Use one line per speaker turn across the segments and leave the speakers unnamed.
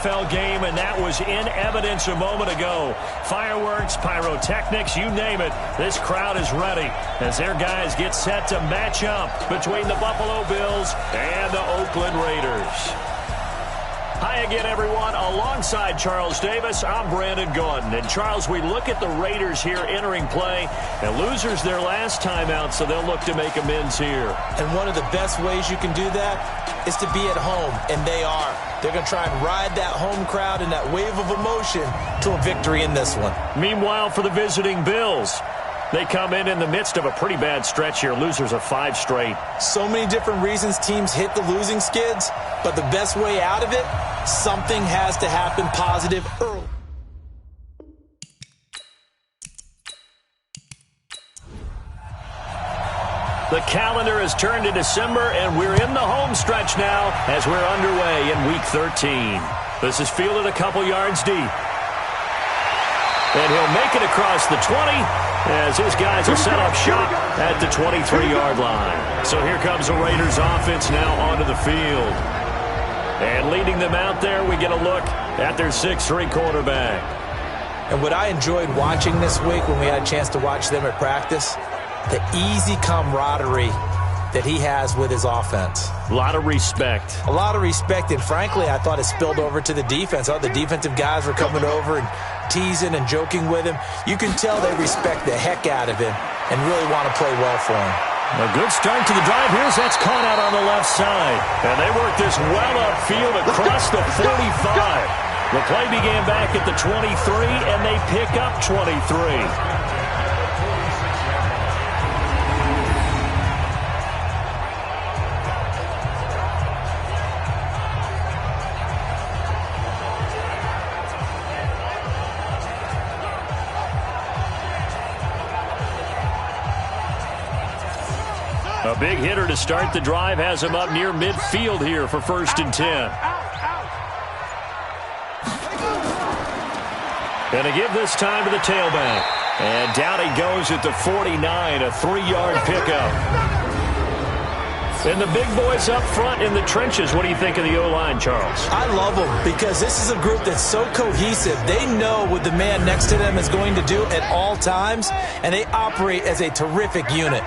NFL game, and that was in evidence a moment ago. Fireworks, pyrotechnics, you name it. This crowd is ready as their guys get set to match up between the Buffalo Bills and the Oakland Raiders. Hi again, everyone. Alongside Charles Davis, I'm Brandon Gaudin. And, Charles, we look at the Raiders here entering play, and losers their last time out, so they'll look to make amends here.
And one of the best ways you can do that is to be at home, and they are. They're going to try and ride that home crowd and that wave of emotion to a victory in this one.
Meanwhile, for the visiting Bills, they come in the midst of a pretty bad stretch here. Losers of 5 straight.
So many different reasons teams hit the losing skids, but the best way out of it, something has to happen positive early.
The calendar has turned to December, and we're in the home stretch now as we're underway in Week 13. This is fielded a couple yards deep. And he'll make it across the 20 as his guys will set up shop at the 23-yard line. So here comes the Raiders offense now onto the field. And leading them out there, we get a look at their 6'3" quarterback.
And what I enjoyed watching this week when we had a chance to watch them at practice, the easy camaraderie that he has with his offense.
A lot of respect.
A lot of respect, and frankly, I thought it spilled over to the defense. All the defensive guys were coming over and teasing and joking with him. You can tell they respect the heck out of him and really want to play well for him.
A good start to the drive. Here's that's caught out on the left side. And they work this well upfield across the 45. The play began back at the 23, and they pick up 23. A big hitter to start the drive has him up near midfield here for 1st and 10. And to give this time to the tailback. And down he goes at the 49, a 3-yard pickup. And the big boys up front in the trenches. What do you think of the O-line, Charles?
I love them because this is a group that's so cohesive. They know what the man next to them is going to do at all times, and they operate as a terrific unit.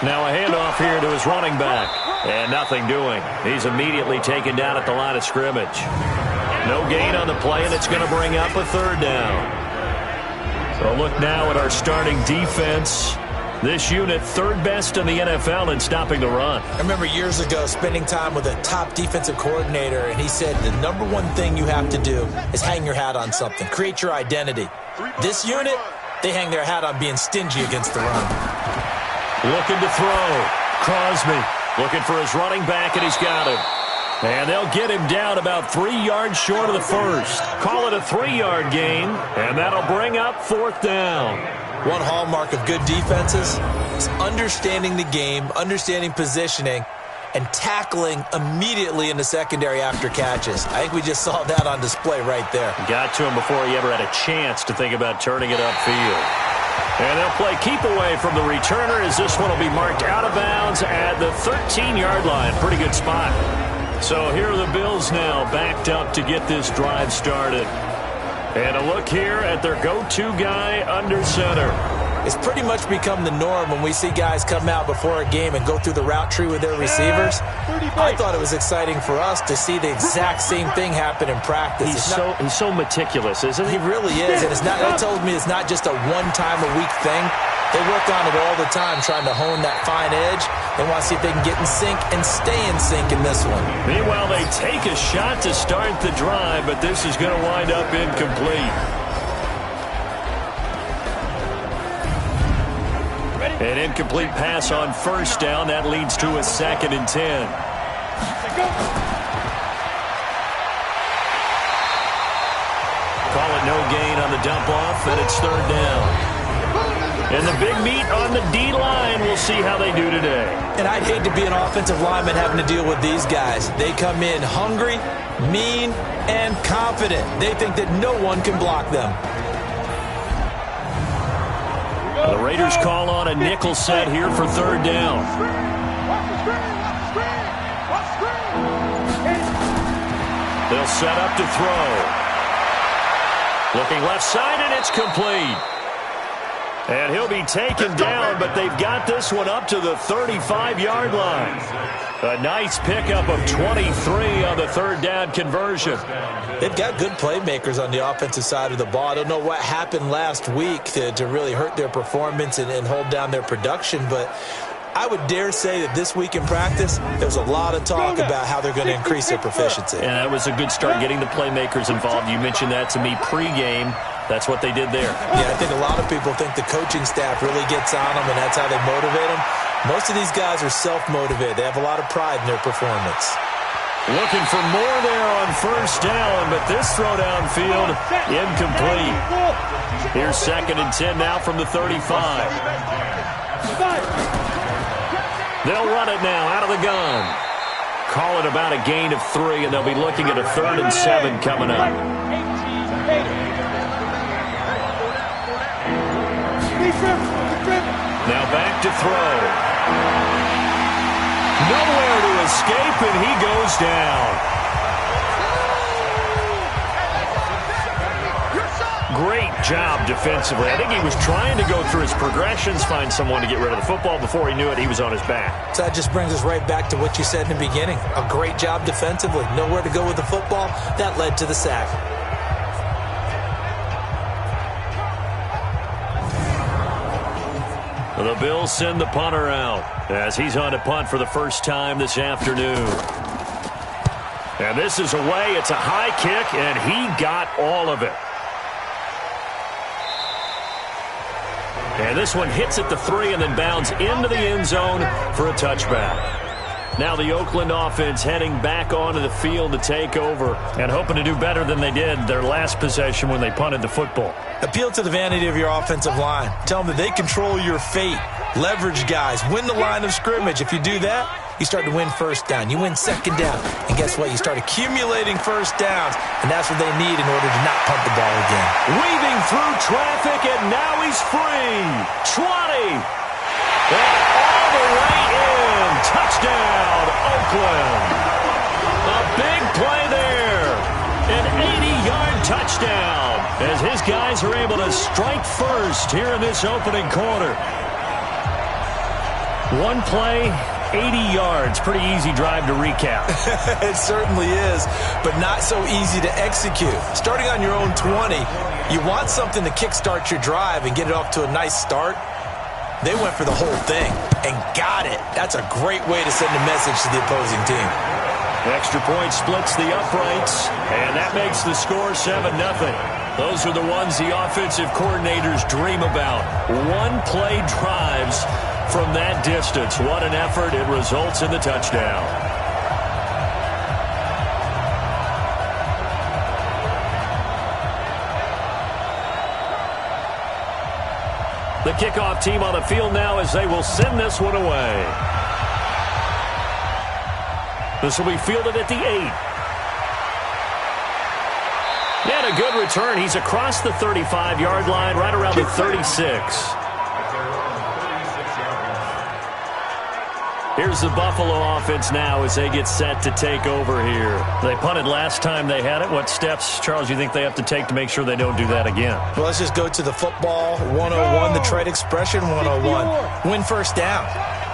Now a handoff here to his running back. And nothing doing. He's immediately taken down at the line of scrimmage. No gain on the play, and it's going to bring up a 3rd down. So look now at our starting defense. This unit, 3rd best in the NFL in stopping the run.
I remember years ago spending time with a top defensive coordinator, and he said the number one thing you have to do is hang your hat on something. Create your identity. This unit, they hang their hat on being stingy against the run.
Looking to throw. Crosby looking for his running back, and he's got him. And they'll get him down about 3 yards short of the first. Call it a 3-yard gain, and that'll bring up 4th down.
One hallmark of good defenses is understanding the game, understanding positioning, and tackling immediately in the secondary after catches. I think we just saw that on display right there.
Got to him before he ever had a chance to think about turning it upfield. And they'll play keep away from the returner as this one will be marked out of bounds at the 13-yard line. Pretty good spot. So here are the Bills now backed up to get this drive started. And a look here at their go-to guy under center.
It's pretty much become the norm when we see guys come out before a game and go through the route tree with their receivers. I thought it was exciting for us to see the exact same thing happen in practice.
He's so meticulous, isn't he?
He really is, and that tells me it's not just a one-time-a-week thing. They work on it all the time, trying to hone that fine edge. They want to see if they can get in sync and stay in sync in this one.
Meanwhile, they take a shot to start the drive, but this is going to wind up incomplete. An incomplete pass on 1st down. That leads to a 2nd and 10. Call it no gain on the dump-off, and it's 3rd down. And the big meat on the D-line. We'll see how they do today.
And I'd hate to be an offensive lineman having to deal with these guys. They come in hungry, mean, and confident. They think that no one can block them.
The Raiders call on a nickel set here for 3rd down. They'll set up to throw. Looking left side, and it's complete. And he'll be taken down, but they've got this one up to the 35-yard line. A nice pickup of 23 on the third down conversion.
They've got good playmakers on the offensive side of the ball. I don't know what happened last week to really hurt their performance and hold down their production, but I would dare say that this week in practice, there was a lot of talk about how they're going to increase their proficiency.
And that was a good start, getting the playmakers involved. You mentioned that to me pregame. That's what they did there.
Yeah, I think a lot of people think the coaching staff really gets on them, and that's how they motivate them. Most of these guys are self-motivated. They have a lot of pride in their performance.
Looking for more there on first down, but this throw downfield, incomplete. Here's 2nd and 10 now from the 35. They'll run it now out of the gun. Call it about a gain of 3, and they'll be looking at a 3rd and 7 coming up. Now back to throw. Nowhere to escape, and he goes down. Great job defensively. I think he was trying to go through his progressions, find someone to get rid of the football. Before he knew it, he was on his back.
So that just brings us right back to what you said in the beginning. A great job defensively. Nowhere to go with the football. That led to the sack.
The Bills send the punter out as he's on to punt for the first time this afternoon. And this is away. It's a high kick, and he got all of it. And this one hits at the 3 and then bounds into the end zone for a touchback. Now the Oakland offense heading back onto the field to take over and hoping to do better than they did their last possession when they punted the football.
Appeal to the vanity of your offensive line. Tell them that they control your fate. Leverage guys. Win the line of scrimmage. If you do that, you start to win first down. You win second down. And guess what? You start accumulating first downs. And that's what they need in order to not punt the ball again.
Weaving through traffic, and now he's free. 20. And all the way in. Touchdown, Oakland. A big play there. An 80-yard touchdown as his guys are able to strike first here in this opening quarter. One play, 80 yards. Pretty easy drive to recap.
It certainly is, but not so easy to execute. Starting on your own 20, you want something to kickstart your drive and get it off to a nice start. They went for the whole thing and got it. That's a great way to send a message to the opposing team.
Extra point splits the uprights, and that makes the score 7-0. Those are the ones the offensive coordinators dream about. One-play drives from that distance. What an effort. It results in the touchdown. The kickoff team on the field now as they will send this one away. This will be fielded at the 8. And a good return. He's across the 35-yard line, right around the 36. Here's the Buffalo offense now as they get set to take over here. They punted last time they had it. What steps, Charles, do you think they have to take to make sure they don't do that again?
Well, let's just go to the football 101, the trade expression 101. Win first down.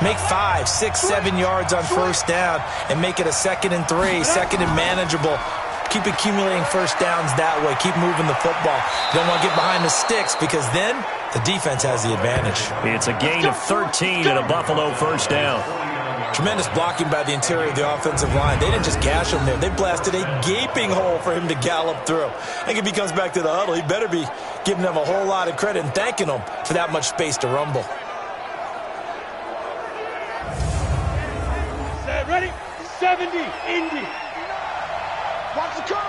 Make 5, 6, 7 yards on first down and make it a 2nd and 3, 2nd and manageable. Keep accumulating first downs that way. Keep moving the football. You don't want to get behind the sticks because then the defense has the advantage.
It's a gain of 13 and a Buffalo first down.
Tremendous blocking by the interior of the offensive line. They didn't just gash him there. They blasted a gaping hole for him to gallop through. I think if he comes back to the huddle, he better be giving them a whole lot of credit and thanking them for that much space to rumble.
Ready? 70, Indy. Watch the car.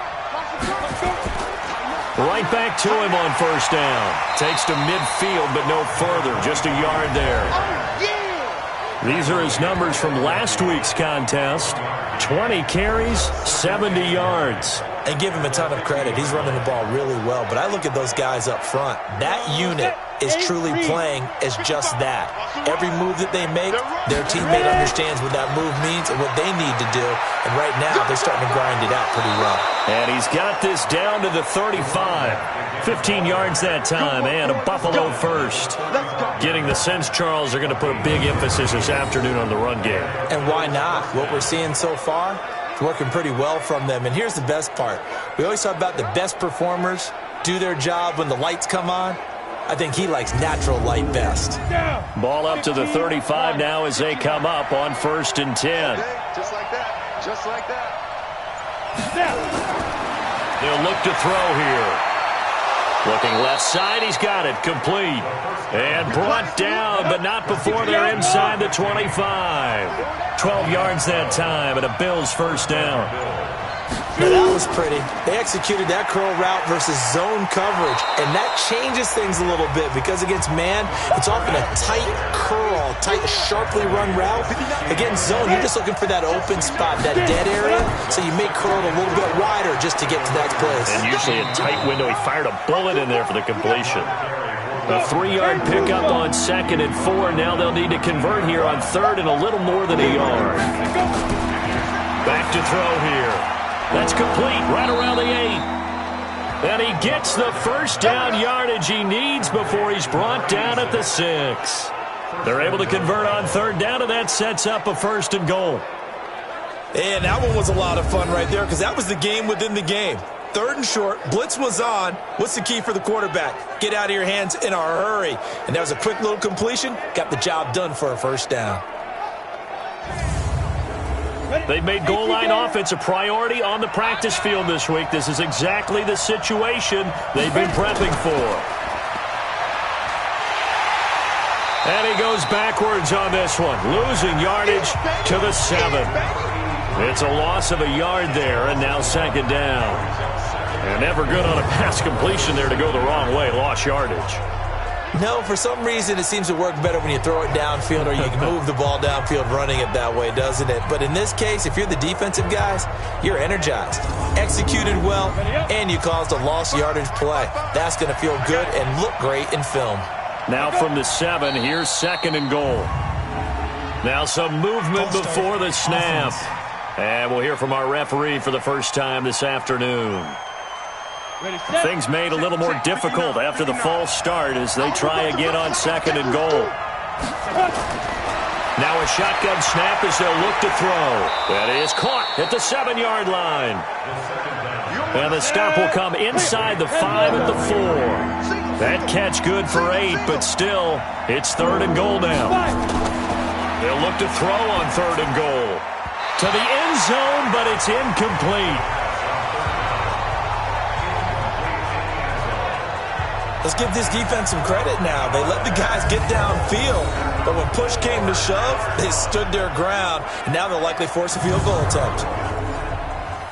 Right back to him on first down. Takes to midfield, but no further. Just a yard there.
Oh, yeah.
These are his numbers from last week's contest. 20 carries, 70 yards.
And give him a ton of credit. He's running the ball really well. But I look at those guys up front. That unit is truly playing as just that. Every move that they make, their teammate understands what that move means and what they need to do. And right now, they're starting to grind it out pretty well.
And he's got this down to the 35. 15 yards that time, and a Buffalo first. Getting the sense, Charles, they're going to put a big emphasis this afternoon on the run game.
And why not? What we're seeing so far, it's working pretty well from them. And here's the best part. We always talk about the best performers do their job when the lights come on. I think he likes natural light best.
Ball up to the 35 now as they come up on 1st and 10.
Just like that. Just like that.
They'll look to throw here. Looking left side, he's got it. Complete. And brought down, but not before they're inside the 25. 12 yards that time, and a Bills first down.
Now that was pretty. They executed that curl route versus zone coverage, and that changes things a little bit because against man, it's often a tight curl, tight, sharply run route. Against zone, you're just looking for that open spot, that dead area, so you may curl it a little bit wider just to get to that place.
And usually a tight window. He fired a bullet in there for the completion. A 3-yard pickup on 2nd and 4. Now they'll need to convert here on 3rd and a little more than a yard. Back to throw here. That's complete right around the 8. And he gets the first down yardage he needs before he's brought down at the 6. They're able to convert on 3rd down, and that sets up a 1st and goal.
And that one was a lot of fun right there because that was the game within the game. 3rd and short, blitz was on. What's the key for the quarterback? Get out of your hands in a hurry. And that was a quick little completion. Got the job done for a 1st down.
They've made goal line offense a priority on the practice field this week. This is exactly the situation they've been prepping for. And he goes backwards on this one, losing yardage to the 7. It's a loss of a yard there, and now 2nd down. And never good on a pass completion there to go the wrong way, lost yardage.
No, for some reason it seems to work better when you throw it downfield or you can move the ball downfield running it that way, doesn't it? But in this case, if you're the defensive guys, you're energized, executed well, and you caused a lost yardage play. That's going to feel good and look great in film.
Now from the 7, here's 2nd and goal. Now some movement before the snap. And we'll hear from our referee for the first time this afternoon. Things made a little more difficult after the false start as they try again on 2nd and goal. Now a shotgun snap as they'll look to throw. That is caught at the 7-yard line. And the stop will come inside the 5 at the 4. That catch good for 8, but still, it's 3rd and goal now. They'll look to throw on 3rd and goal. To the end zone, but it's incomplete.
Let's give this defense some credit now. They let the guys get downfield, but when push came to shove, they stood their ground, and now they'll likely force a field goal attempt.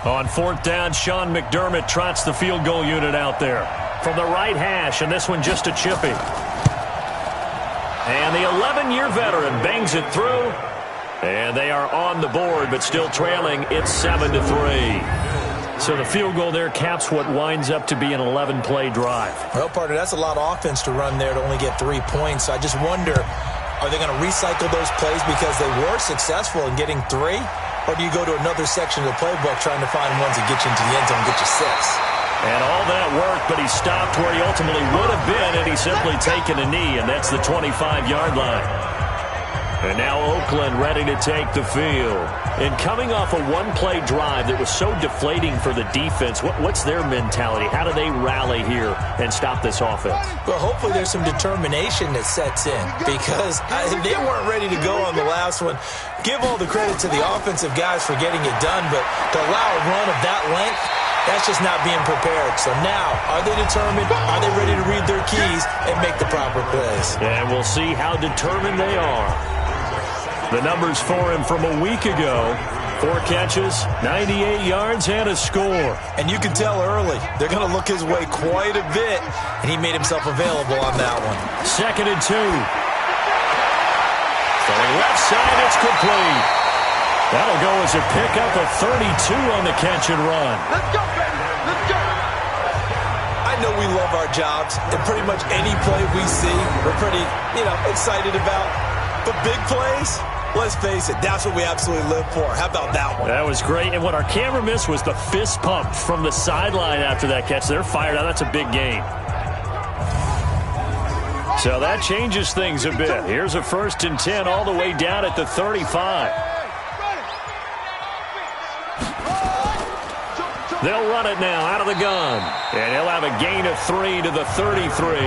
On 4th down, Sean McDermott trots the field goal unit out there from the right hash, and this one just a chippy. And the 11-year veteran bangs it through, and they are on the board, but still trailing. It's 7-3. So the field goal there caps what winds up to be an 11-play drive.
Well, partner, that's a lot of offense to run there to only get 3 points. I just wonder, are they going to recycle those plays because they were successful in getting 3? Or do you go to another section of the playbook trying to find ones that get you into the end zone and get you 6?
And all that work, but he stopped where he ultimately would have been, and he's simply taken a knee, and that's the 25-yard line. And now Oakland ready to take the field. And coming off a one-play drive that was so deflating for the defense, what's their mentality? How do they rally here and stop this offense?
Well, hopefully there's some determination that sets in because they weren't ready to go on the last one. Give all the credit to the offensive guys for getting it done, but to allow a run of that length, that's just not being prepared. So now, are they determined? Are they ready to read their keys and make the proper plays?
And we'll see how determined they are. The numbers for him from a week ago: 4 catches, 98 yards, and a score.
And you can tell early, they're going to look his way quite a bit, and he made himself available on that one.
2nd and 2. Throwing left side, it's complete. That'll go as a pickup of 32 on the catch and run.
Let's go, baby. Let's go.
I know we love our jobs, and pretty much any play we see, we're pretty, excited about. But big plays, let's face it, that's what we absolutely live for. How about that one?
That was great. And what our camera missed was the fist pump from the sideline after that catch. They're fired out. That's a big gain. So that changes things a bit. Here's a 1st and 10 all the way down at the 35. They'll run it now out of the gun. And he'll have a gain of 3 to the 33.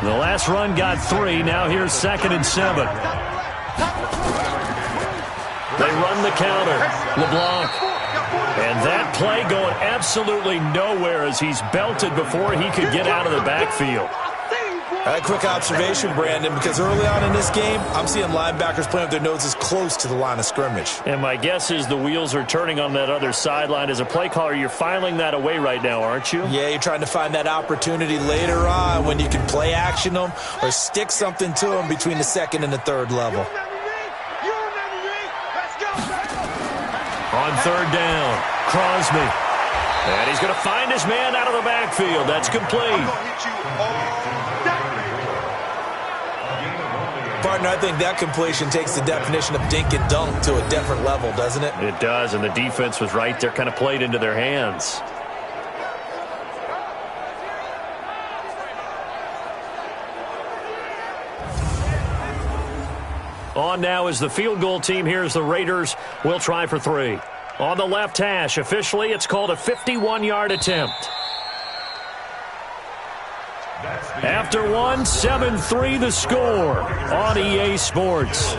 The last run got 3. Now here's 2nd and 7. They run the counter. LeBlanc. And that play going absolutely nowhere as he's belted before he could get out of the backfield.
A quick observation, Brandon, because early on in this game, I'm seeing linebackers playing with their noses close to the line of scrimmage.
And my guess is the wheels are turning on that other sideline. As a play caller, you're filing that away right now, aren't you?
Yeah, you're trying to find that opportunity later on when you can play action them or stick something to them between the 2nd and the 3rd level.
On 3rd down, Crosby. And he's going to find his man out of the backfield. That's complete.
Partner, I think that completion takes the definition of dink and dunk to a different level, doesn't it?
It does, and the defense was right there, kind of played into their hands. On now is the field goal team. Here's the Raiders. We'll try for 3. On the left hash, officially, it's called a 51-yard attempt. After 1, 7-3 the score on EA Sports.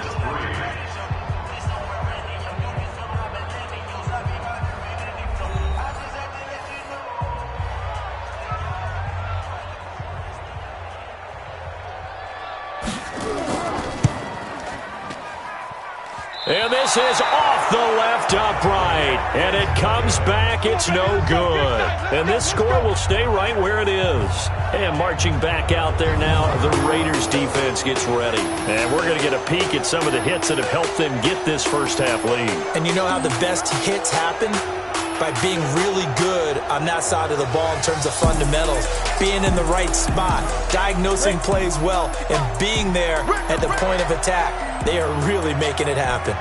And this is off the left upright. And it comes back. It's no good. And this score will stay right where it is. And marching back out there now, the Raiders defense gets ready. And we're going to get a peek at some of the hits that have helped them get this first half lead.
And you know how the best hits happen? By being really good on that side of the ball in terms of fundamentals, being in the right spot, diagnosing plays well, and being there at the point of attack. They are really making it happen.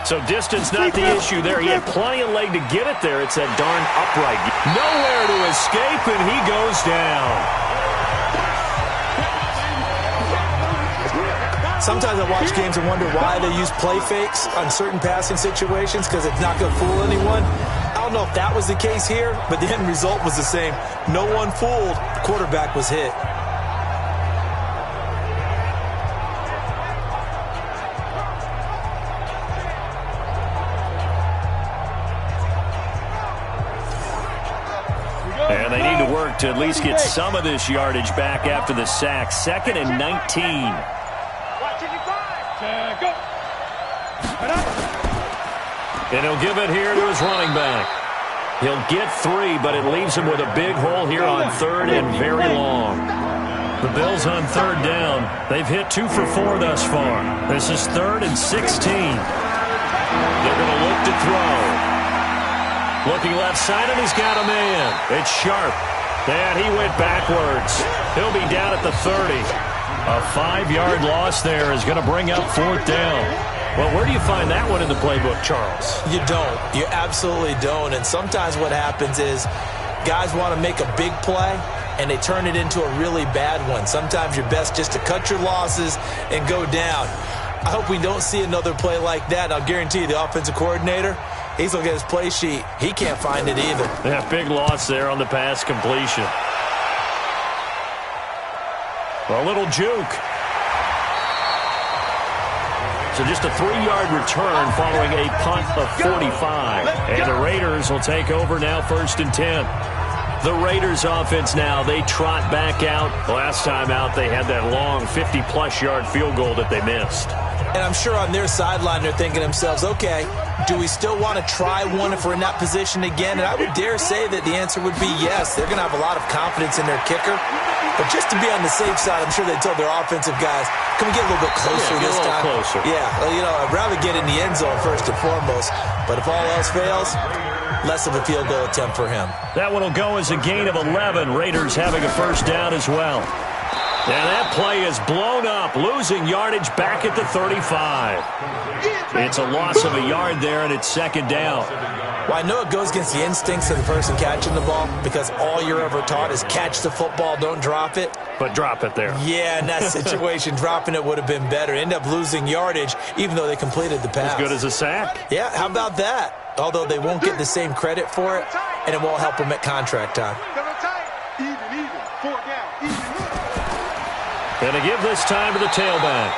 So distance not the issue there. He had plenty of leg to get it there. It's that darn upright. Nowhere to escape, and he goes down.
Sometimes I watch games and wonder why they use play fakes on certain passing situations because it's not going to fool anyone. I don't know if that was the case here, but the end result was the same. No one fooled. The quarterback was hit.
And they need to work to at least get some of this yardage back after the sack. 2nd and 19. And he'll give it here to his running back. He'll get 3, but it leaves him with a big hole here on 3rd and very long. The Bills on 3rd down. They've hit 2 for 4 thus far. This is 3rd and 16. They're going to look to throw. Looking left side, and he's got a man. It's Sharp. And he went backwards. He'll be down at the 30. A 5-yard loss there is going to bring up 4th down. Well, where do you find that one in the playbook, Charles?
You don't. You absolutely don't. And sometimes what happens is guys want to make a big play, and they turn it into a really bad one. Sometimes you're best just to cut your losses and go down. I hope we don't see another play like that. I'll guarantee you the offensive coordinator, he's looking at his play sheet. He can't find it either.
Yeah, big loss there on the pass completion. A little juke. So just a 3-yard return following a punt of 45. And the Raiders will take over now 1st and 10. The Raiders offense now, they trot back out. Last time out, they had that long 50-plus yard field goal that they missed.
And I'm sure on their sideline they're thinking to themselves, okay, do we still want to try one if we're in that position again? And I would dare say that the answer would be yes. They're going to have a lot of confidence in their kicker. But just to be on the safe side, I'm sure they told their offensive guys, can we get a little bit closer this time?
Closer.
Yeah, well, I'd rather get in the end zone first and foremost. But if all else fails, less of a field goal attempt for him.
That one will go as a gain of 11. Raiders having a first down as well. And that play is blown up, losing yardage back at the 35. It's a loss of a yard there, and it's second down.
Well, I know it goes against the instincts of the person catching the ball because all you're ever taught is catch the football, don't drop it.
But drop it there.
Yeah, in that situation, dropping it would have been better. End up losing yardage, even though they completed the pass.
As good as a sack.
Yeah, how about that? Although they won't get the same credit for it, and it won't help them at contract time.
Even, 4 down, even.
Going to give this time to the tailback.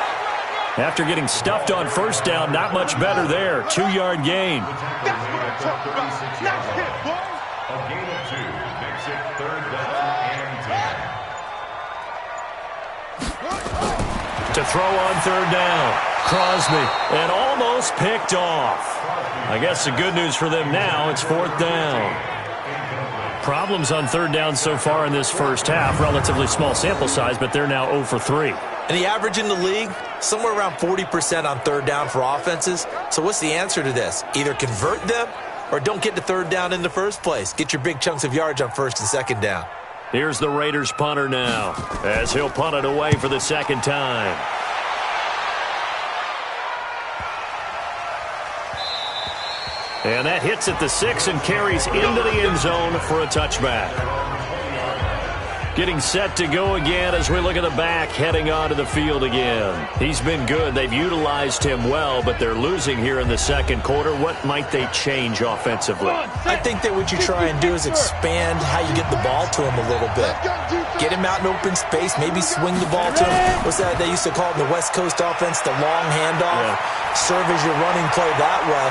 After getting stuffed on first down, not much better there. 2-yard gain.
That's what I'm talking about. Nice hit, boy.
A gain of 2 makes it 3rd down and 10.
To throw on 3rd down. Crosby, and almost picked off. I guess the good news for them now, it's 4th down. Problems on 3rd down so far in this first half. Relatively small sample size, but they're now 0 for 3.
And the average in the league, somewhere around 40% on 3rd down for offenses. So what's the answer to this? Either convert them or don't get to 3rd down in the first place. Get your big chunks of yards on 1st and 2nd down.
Here's the Raiders punter now, as he'll punt it away for the second time. And that hits at the 6 and carries into the end zone for a touchback. Getting set to go again as we look at the back heading onto the field again. He's been good. They've utilized him well, but they're losing here in the second quarter. What might they change offensively?
I think that what you try and do is expand how you get the ball to him a little bit. Get him out in open space, maybe swing the ball to him. What's that they used to call it in the West Coast offense, the long handoff? Yeah. Serve as your running play that way,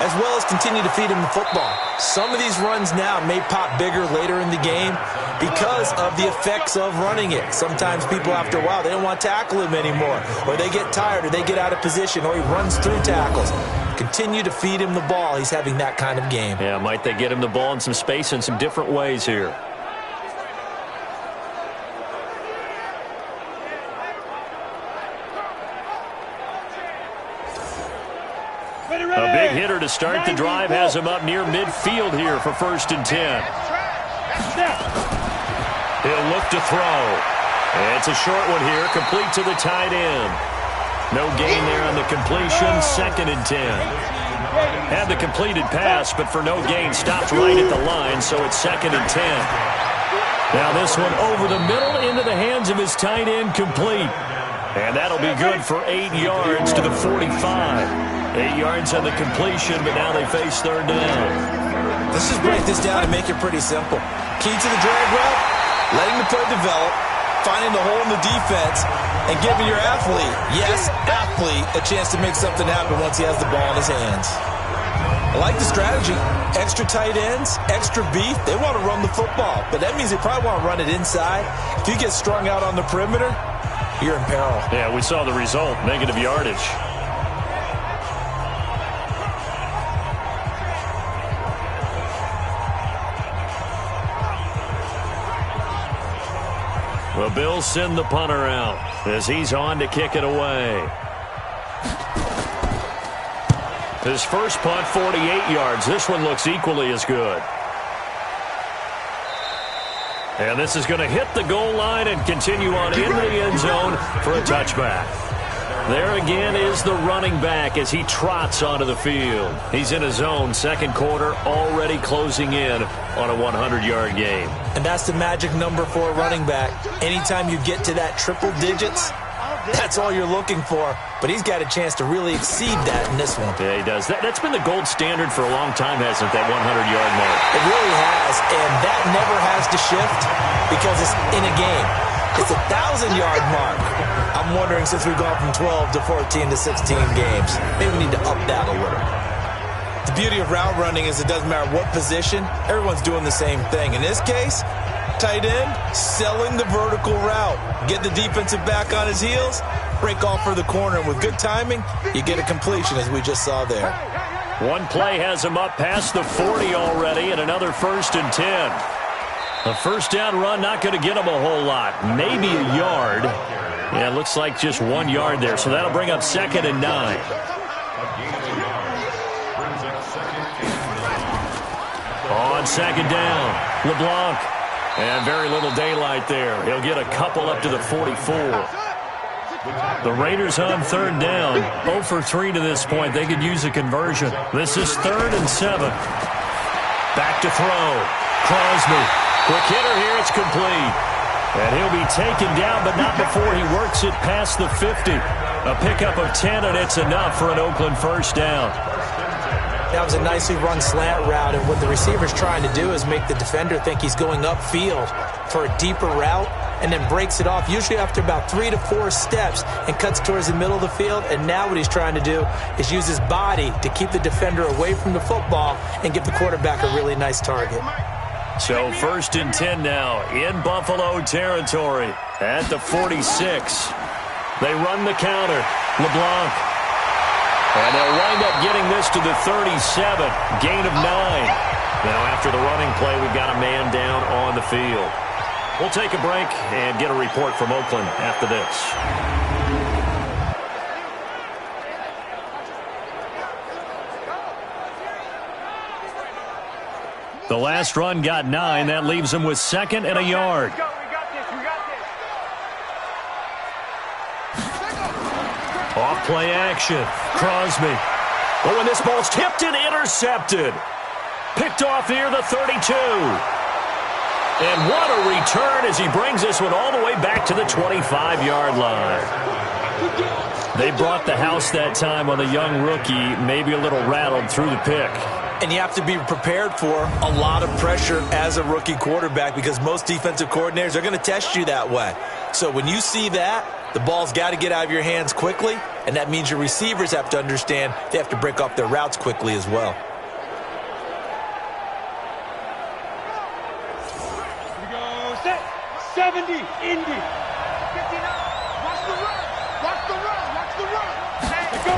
as well as continue to feed him the football. Some of these runs now may pop bigger later in the game because of the effects of running it. Sometimes people, after a while, they don't want to tackle him anymore, or they get tired, or they get out of position, or he runs through tackles. Continue to feed him the ball. He's having that kind of game.
Yeah, might they get him the ball in some space in some different ways here. A big hitter to start the drive has him up near midfield here for 1st and 10. He'll look to throw. It's a short one here, complete to the tight end. No gain there on the completion, 2nd and 10. Had the completed pass, but for no gain, stopped right at the line, so it's 2nd and 10. Now this one over the middle into the hands of his tight end, complete. And that'll be good for 8 yards to the 45. 8 yards on the completion, but now they face 3rd down.
Let's just break this down and make it pretty simple. Key to the drag route, letting the play develop, finding the hole in the defense, and giving your athlete, yes, athlete, a chance to make something happen once he has the ball in his hands. I like the strategy. Extra tight ends, extra beef, they want to run the football, but that means they probably want to run it inside. If you get strung out on the perimeter, you're in peril.
Yeah, we saw the result, negative yardage. The Bills send the punter out as he's on to kick it away. His first punt, 48 yards. This one looks equally as good. And this is going to hit the goal line and continue on into the end zone for a touchback. There again is the running back as he trots onto the field. He's in his zone, second quarter, already closing in on a 100-yard game.
And that's the magic number for a running back. Anytime you get to that triple digits, that's all you're looking for. But he's got a chance to really exceed that in this one.
Yeah, he does. That's been the gold standard for a long time, hasn't it, that 100-yard mark?
It really has, and that never has to shift because it's in a game. It's a 1,000-yard mark. I'm wondering, since we've gone from 12 to 14 to 16 games, maybe we need to up that a little. The beauty of route running is it doesn't matter what position, everyone's doing the same thing. In this case, tight end, selling the vertical route. Get the defensive back on his heels, break off for the corner, and with good timing, you get a completion as we just saw there.
One play has him up past the 40 already, and another 1st and 10. A first down run not going to get him a whole lot. Maybe a yard. Yeah, it looks like just 1 yard there. So that'll bring up 2nd and 9. On 2nd down, LeBlanc. And very little daylight there. He'll get a couple up to the 44. The Raiders on 3rd down. 0 for 3 to this point. They could use a conversion. This is 3rd and 7. Back to throw. Crosby. Quick hitter here. It's complete. And he'll be taken down, but not before he works it past the 50. A pickup of 10, and it's enough for an Oakland first down.
That was a nicely run slant route, and what the receiver's trying to do is make the defender think he's going upfield for a deeper route, and then breaks it off, usually after about 3 to 4 steps, and cuts towards the middle of the field. And now what he's trying to do is use his body to keep the defender away from the football and give the quarterback a really nice target.
So 1st and 10 now in Buffalo territory at the 46. They run the counter. LeBlanc. And they'll wind up getting this to the 37. Gain of 9. Now after the running play, we've got a man down on the field. We'll take a break and get a report from Oakland after this. The last run got 9. That leaves him with 2nd and a yard. Off play action. Crosby. Oh, and this ball's tipped and intercepted. Picked off near the 32. And what a return as he brings this one all the way back to the 25-yard line. They brought the house that time on the young rookie, maybe a little rattled through the pick.
And you have to be prepared for a lot of pressure as a rookie quarterback because most defensive coordinators are going to test you that way. So when you see that, the ball's got to get out of your hands quickly, and that means your receivers have to understand they have to break off their routes quickly as well.
Here we go. Set. 70. Indy. 59. Watch the run. Watch the run. Watch the run. Let's go.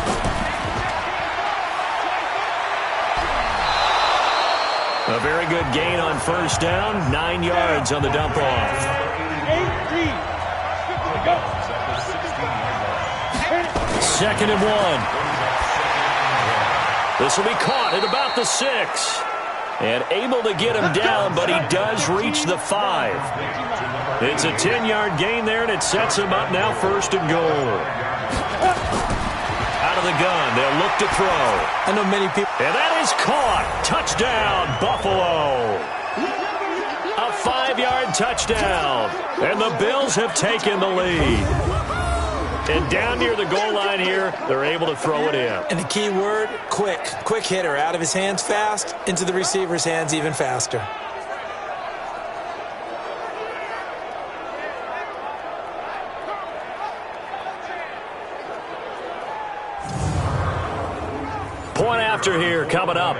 A very good gain on first down. 9 yards on the dump off.
18. Go.
2nd and 1. This will be caught at about the 6. And able to get him down, but he does reach the 5. It's a 10-yard gain there, and it sets him up now 1st and goal. Out of the gun, they'll look to throw.
I know many people.
And that is caught. Touchdown, Buffalo. A 5-yard touchdown. And the Bills have taken the lead. And down near the goal line here, they're able to throw it in.
And the key word, quick. Quick hitter. Out of his hands fast, into the receiver's hands even faster.
Point after here coming up.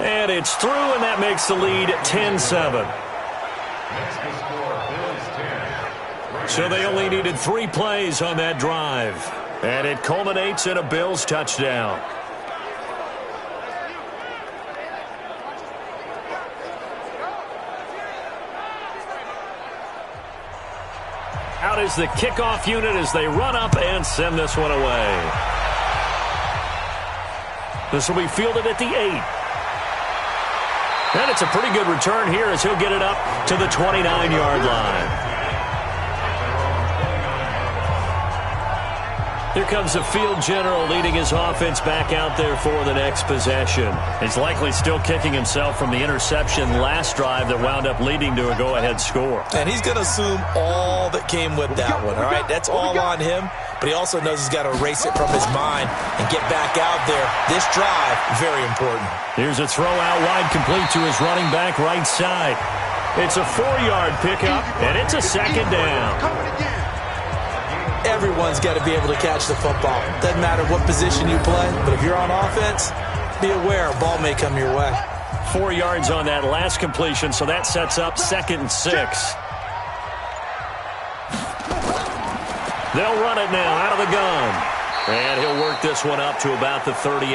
And it's through, and that makes the lead 10-7. So they only needed 3 plays on that drive. And it culminates in a Bills touchdown. Out is the kickoff unit as they run up and send this one away. This will be fielded at the 8. And it's a pretty good return here as he'll get it up to the 29-yard line. Here comes the field general leading his offense back out there for the next possession. He's likely still kicking himself from the interception last drive that wound up leading to a go-ahead score.
And he's going to assume all that came with that one, all right? That's all on him, but he also knows he's got to erase it from his mind and get back out there. This drive, very important.
Here's a throw out wide complete to his running back right side. It's a 4-yard pickup, and it's a 2nd down.
Everyone's got to be able to catch the football. Doesn't matter what position you play, but if you're on offense, be aware a ball may come your way.
4 yards on that last completion, so that sets up 2nd and 6. They'll run it now out of the gun. And he'll work this one up to about the 38.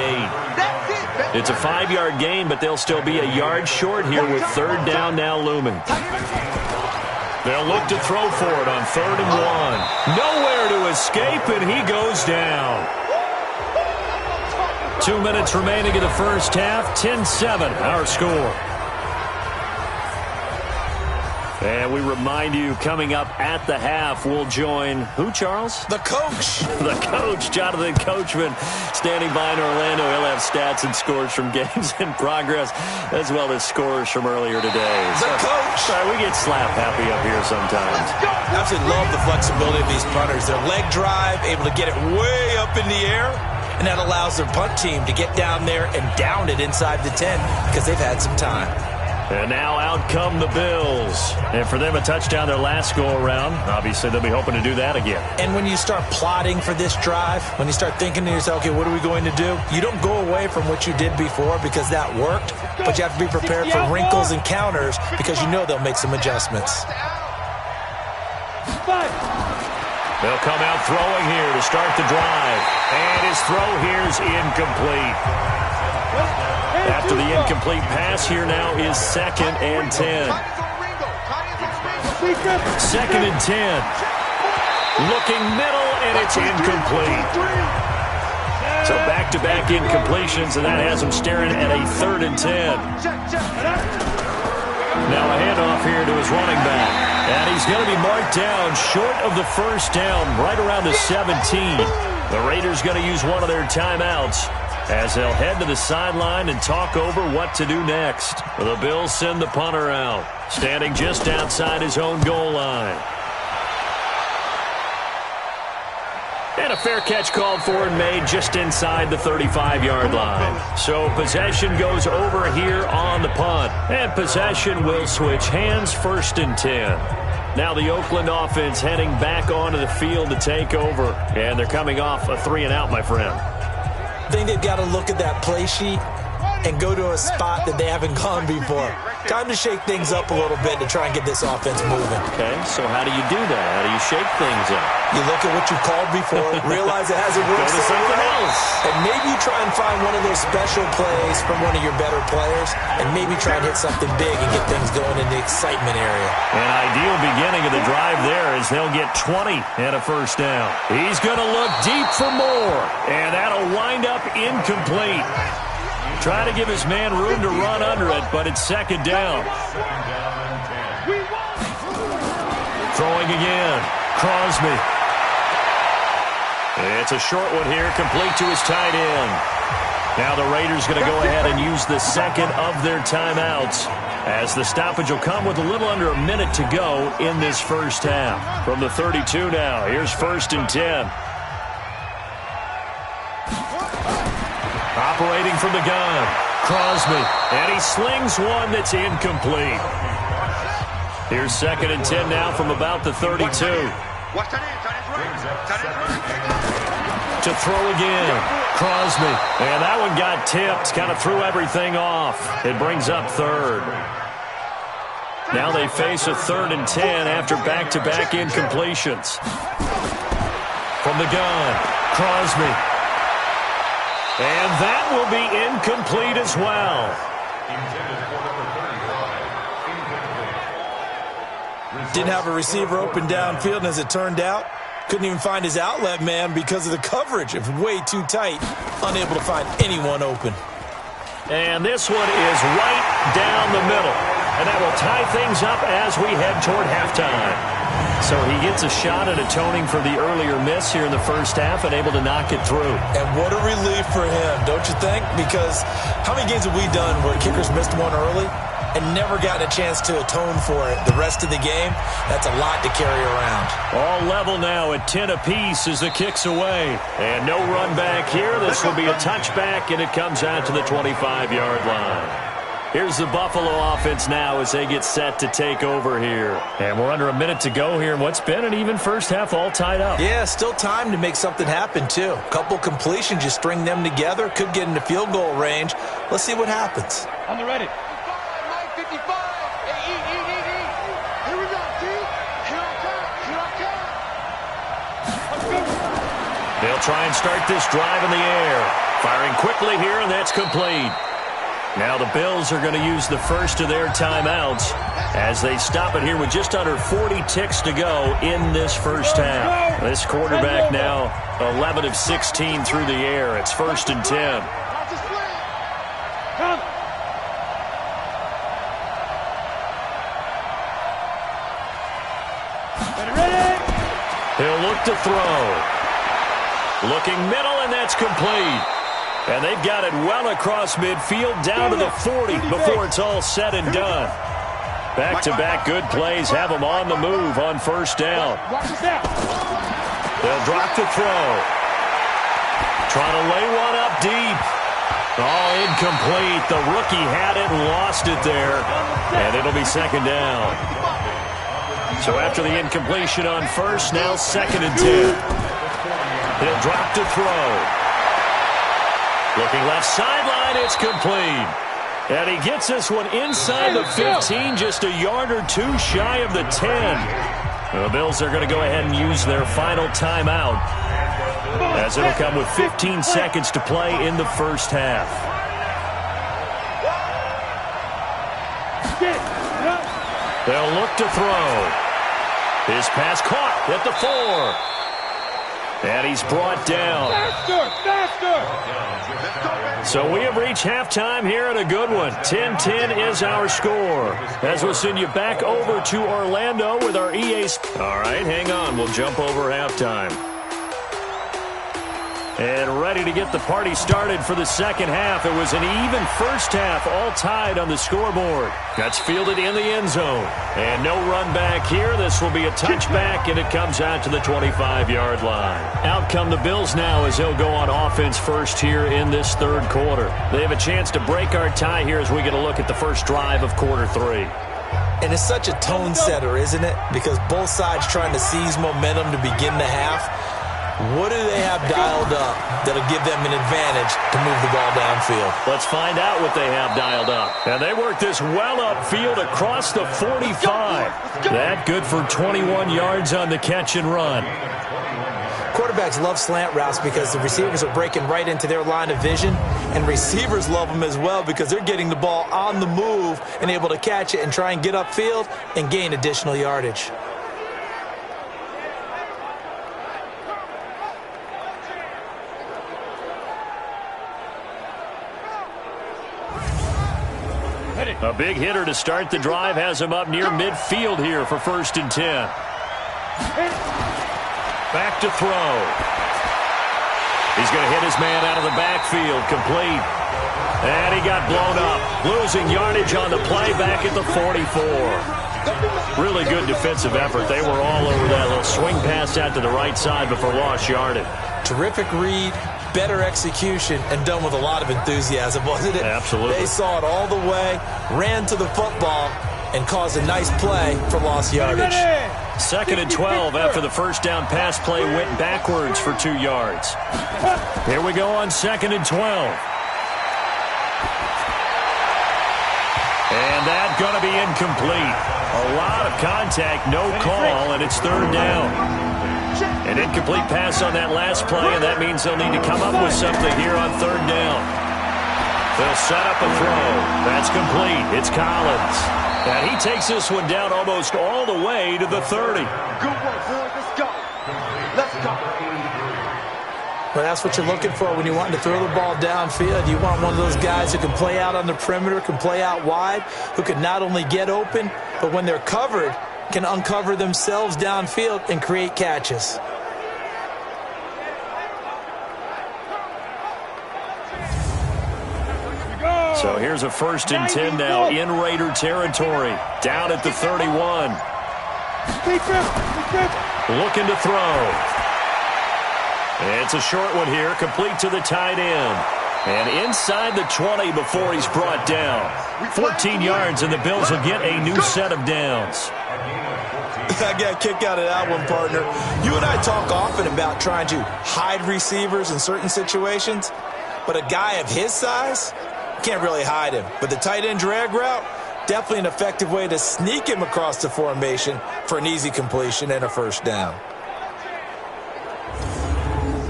It's a 5-yard gain, but they'll still be a yard short here with third down now looming. They'll look to throw for it on 3rd and 1. Nowhere to escape, and he goes down. 2 minutes remaining in the first half. 10-7, our score. And we remind you, coming up at the half, we'll join who, Charles?
The coach.
The coach, Jonathan Coachman, standing by in Orlando. He'll have stats and scores from games in progress, as well as scores from earlier today.
The coach.
Sorry, we get slap happy up here sometimes.
I absolutely love the flexibility of these punters. Their leg drive, able to get it way up in the air, and that allows their punt team to get down there and down it inside the 10 because they've had some time.
And now out come the Bills. And for them, a touchdown their last go-around. Obviously, they'll be hoping to do that again.
And when you start plotting for this drive, when you start thinking to yourself, okay, what are we going to do? You don't go away from what you did before because that worked, but you have to be prepared for wrinkles and counters because you know they'll make some adjustments.
They'll come out throwing here to start the drive. And his throw here is incomplete. After the incomplete pass, here now is 2nd and 10. 2nd and 10. Looking middle, and it's incomplete. So back-to-back incompletions, and that has him staring at a 3rd and 10. Now a handoff here to his running back. And he's going to be marked down short of the first down, right around the 17. The Raiders going to use one of their timeouts as they'll head to the sideline and talk over what to do next. The Bills send the punter out, standing just outside his own goal line. And a fair catch called for and made just inside the 35-yard line. So possession goes over here on the punt. And possession will switch hands, 1st and 10. Now the Oakland offense heading back onto the field to take over. And they're coming off a 3-and-out, my friend.
I think they've got to look at that play sheet and go to a spot that they haven't gone before. Time to shake things up a little bit to try and get this offense moving.
Okay, so how do you do that? How do you shake things up?
You look at what you called before, realize it hasn't worked.
Go to something else.
And maybe you try and find one of those special plays from one of your better players, and maybe try and hit something big and get things going in the excitement area.
An ideal beginning of the drive there as they'll get 20 and a first down. He's going to look deep for more, and that'll wind up incomplete. Try to give his man room to run under it, but it's 2nd down. Throwing again. Crosby. It's a short one here, complete to his tight end. Now the Raiders going to go ahead and use the 2nd of their timeouts, as the stoppage will come with a little under a minute to go in this first half. From the 32 now, here's 1st and 10. Operating from the gun, Crosby, and he slings one that's incomplete. Here's 2nd and 10 now from about the 32. To throw again, Crosby, and that one got tipped, kind of threw everything off. It brings up 3rd. Now they face a 3rd and 10 after back-to-back incompletions. From the gun, Crosby. And that will be incomplete as well.
Didn't have a receiver open downfield, and as it turned out, couldn't even find his outlet man because of the coverage. It was way too tight, unable to find anyone open.
And this one is right down the middle. And that will tie things up as we head toward halftime. So he gets a shot at atoning for the earlier miss here in the first half and able to knock it through.
And what a relief for him, don't you think? Because how many games have we done where kickers missed one early and never gotten a chance to atone for it the rest of the game? That's a lot to carry around.
All level now at 10 apiece as the kick's away. And no run back here. This will be a touchback, and it comes out to the 25-yard line. Here's the Buffalo offense now as they get set to take over here. And we're under a minute to go here in what's been an even first half, all tied up.
Yeah, still time to make something happen, too. A couple completions, you string them together, could get into field goal range. Let's see what happens.
On the ready. 55, 55. Hey, eat. Here we go, dude. Here I come.
They'll try and start this drive in the air. Firing quickly here, and that's complete. Now the Bills are going to use the first of their timeouts as they stop it here with just under 40 ticks to go in this first half. This quarterback now 11 of 16 through the air. It's 1st and 10. He'll look to throw. Looking middle, and that's complete. And they've got it well across midfield down to the 40 before it's all said and done. Back-to-back good plays have them on the move on 1st down. They'll drop to throw. Trying to lay one up deep. Oh, incomplete. The rookie had it and lost it there. And it'll be 2nd down. So after the incompletion on 1st, now 2nd and 10. He'll drop to throw. Looking left sideline, it's complete. And he gets this one inside the 15, just a yard or two shy of the 10. The Bills are going to go ahead and use their final timeout, as it'll come with 15 seconds to play in the first half. They'll look to throw. His pass caught at the 4. And he's brought down. So we have reached halftime here at a good one. 10-10 is our score. As we'll send you back over to Orlando with our EA. All right, hang on. We'll jump over halftime. And ready to get the party started for the second half. It was an even first half, all tied on the scoreboard. That's fielded in the end zone. And no run back here. This will be a touchback, and it comes out to the 25-yard line. Out come the Bills now as they'll go on offense first here in this 3rd quarter. They have a chance to break our tie here as we get a look at the first drive of quarter 3.
And it's such a tone setter, isn't it? Because both sides trying to seize momentum to begin the half. What do they have dialed up that'll give them an advantage to move the ball downfield?
Let's find out what they have dialed up. And they work this well upfield across the 45. That good for 21 yards on the catch and run.
Quarterbacks love slant routes because the receivers are breaking right into their line of vision, and receivers love them as well because they're getting the ball on the move and able to catch it and try and get upfield and gain additional yardage.
A big hitter to start the drive has him up near midfield here for 1st and 10. Back to throw. He's going to hit his man out of the backfield, complete. And he got blown up, losing yardage on the play back at the 44. Really good defensive effort. They were all over that little swing pass out to the right side before lost yardage.
Terrific read, better execution, and done with a lot of enthusiasm, wasn't it?
Absolutely.
They saw it all the way, ran to the football, and caused a nice play for lost yardage.
2nd and 12 after the first down pass play went backwards for 2 yards. Here we go on 2nd and 12. And that's going to be incomplete. A lot of contact, no call, and it's 3rd down. An incomplete pass on that last play, and that means they'll need to come up with something here on 3rd down. They'll set up a throw. That's complete. It's Collins. And he takes this one down almost all the way to the 30.
Good work, boys. Let's go. Let's go.
Well, that's what you're looking for when you want to throw the ball downfield. You want one of those guys who can play out on the perimeter, can play out wide, who can not only get open, but when they're covered, can uncover themselves downfield and create catches.
So here's a 1st and 10 now in Raider territory. Down at the 31. Looking to throw. It's a short one here, complete to the tight end. And inside the 20 before he's brought down. 14 yards, and the Bills will get a new set of downs.
I got a kick out of that one, partner. You and I talk often about trying to hide receivers in certain situations, but a guy of his size, can't really hide him. But the tight end drag route, definitely an effective way to sneak him across the formation for an easy completion and a 1st down.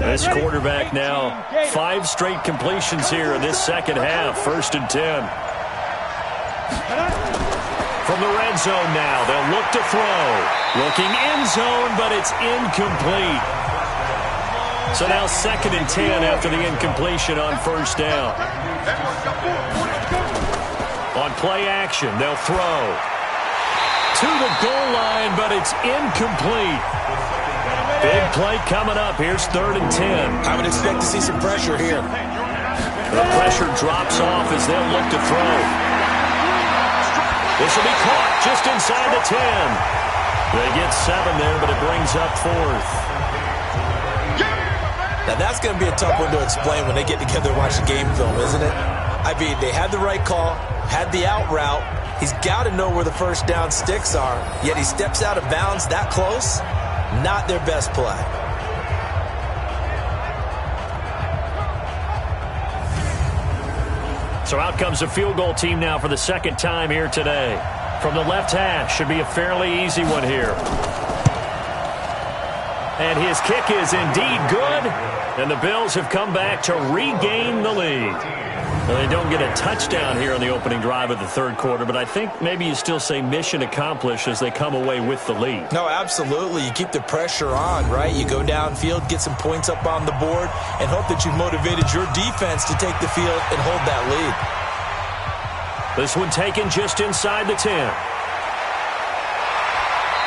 This quarterback now 5 straight completions here in this second half. 1st and 10. From the red zone now, they'll look to throw. Looking end zone, but it's incomplete. So now 2nd and 10 after the incompletion on 1st down. On play action, they'll throw. To the goal line, but it's incomplete. Big play coming up. Here's 3rd and 10.
I would expect to see some pressure here.
The pressure drops off as they'll look to throw. This will be caught just inside the 10. They get 7 there, but it brings up 4th.
Now, that's going to be a tough one to explain when they get together and watch the game film, isn't it? I mean, they had the right call, had the out route. He's got to know where the 1st down sticks are, yet he steps out of bounds that close. Not their best play.
So out comes the field goal team now for the 2nd time here today. From the left hash, should be a fairly easy one here. And his kick is indeed good. And the Bills have come back to regain the lead. Well, they don't get a touchdown here on the opening drive of the 3rd quarter, but I think maybe you still say mission accomplished as they come away with the lead.
No, absolutely. You keep the pressure on, right? You go downfield, get some points up on the board, and hope that you've motivated your defense to take the field and hold that lead.
This one taken just inside the 10.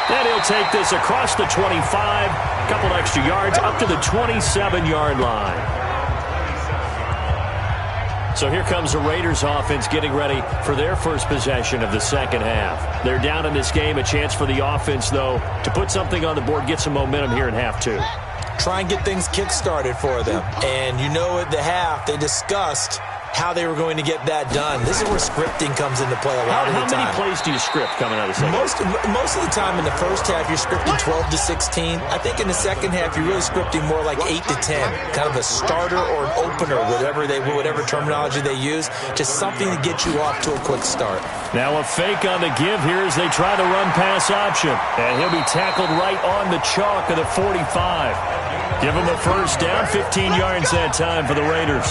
And he'll take this across the 25, a couple extra yards up to the 27-yard line. So here comes the Raiders offense getting ready for their first possession of the 2nd half. They're down in this game. A chance for the offense, though, to put something on the board, get some momentum here in half 2.
Try and get things kick-started for them. And you know at the half, they discussed how they were going to get that done. This is where scripting comes into play a lot of the time.
How many plays do you script coming out of the second?
Most of the time in the first half, you're scripting 12 to 16. I think in the second half, you're really scripting more like 8 to 10. Kind of a starter or an opener, whatever terminology they use. Just something to get you off to a quick start.
Now a fake on the give here as they try to run pass option. And he'll be tackled right on the chalk of the 45. Give him a 1st down, 15 yards that time for the Raiders.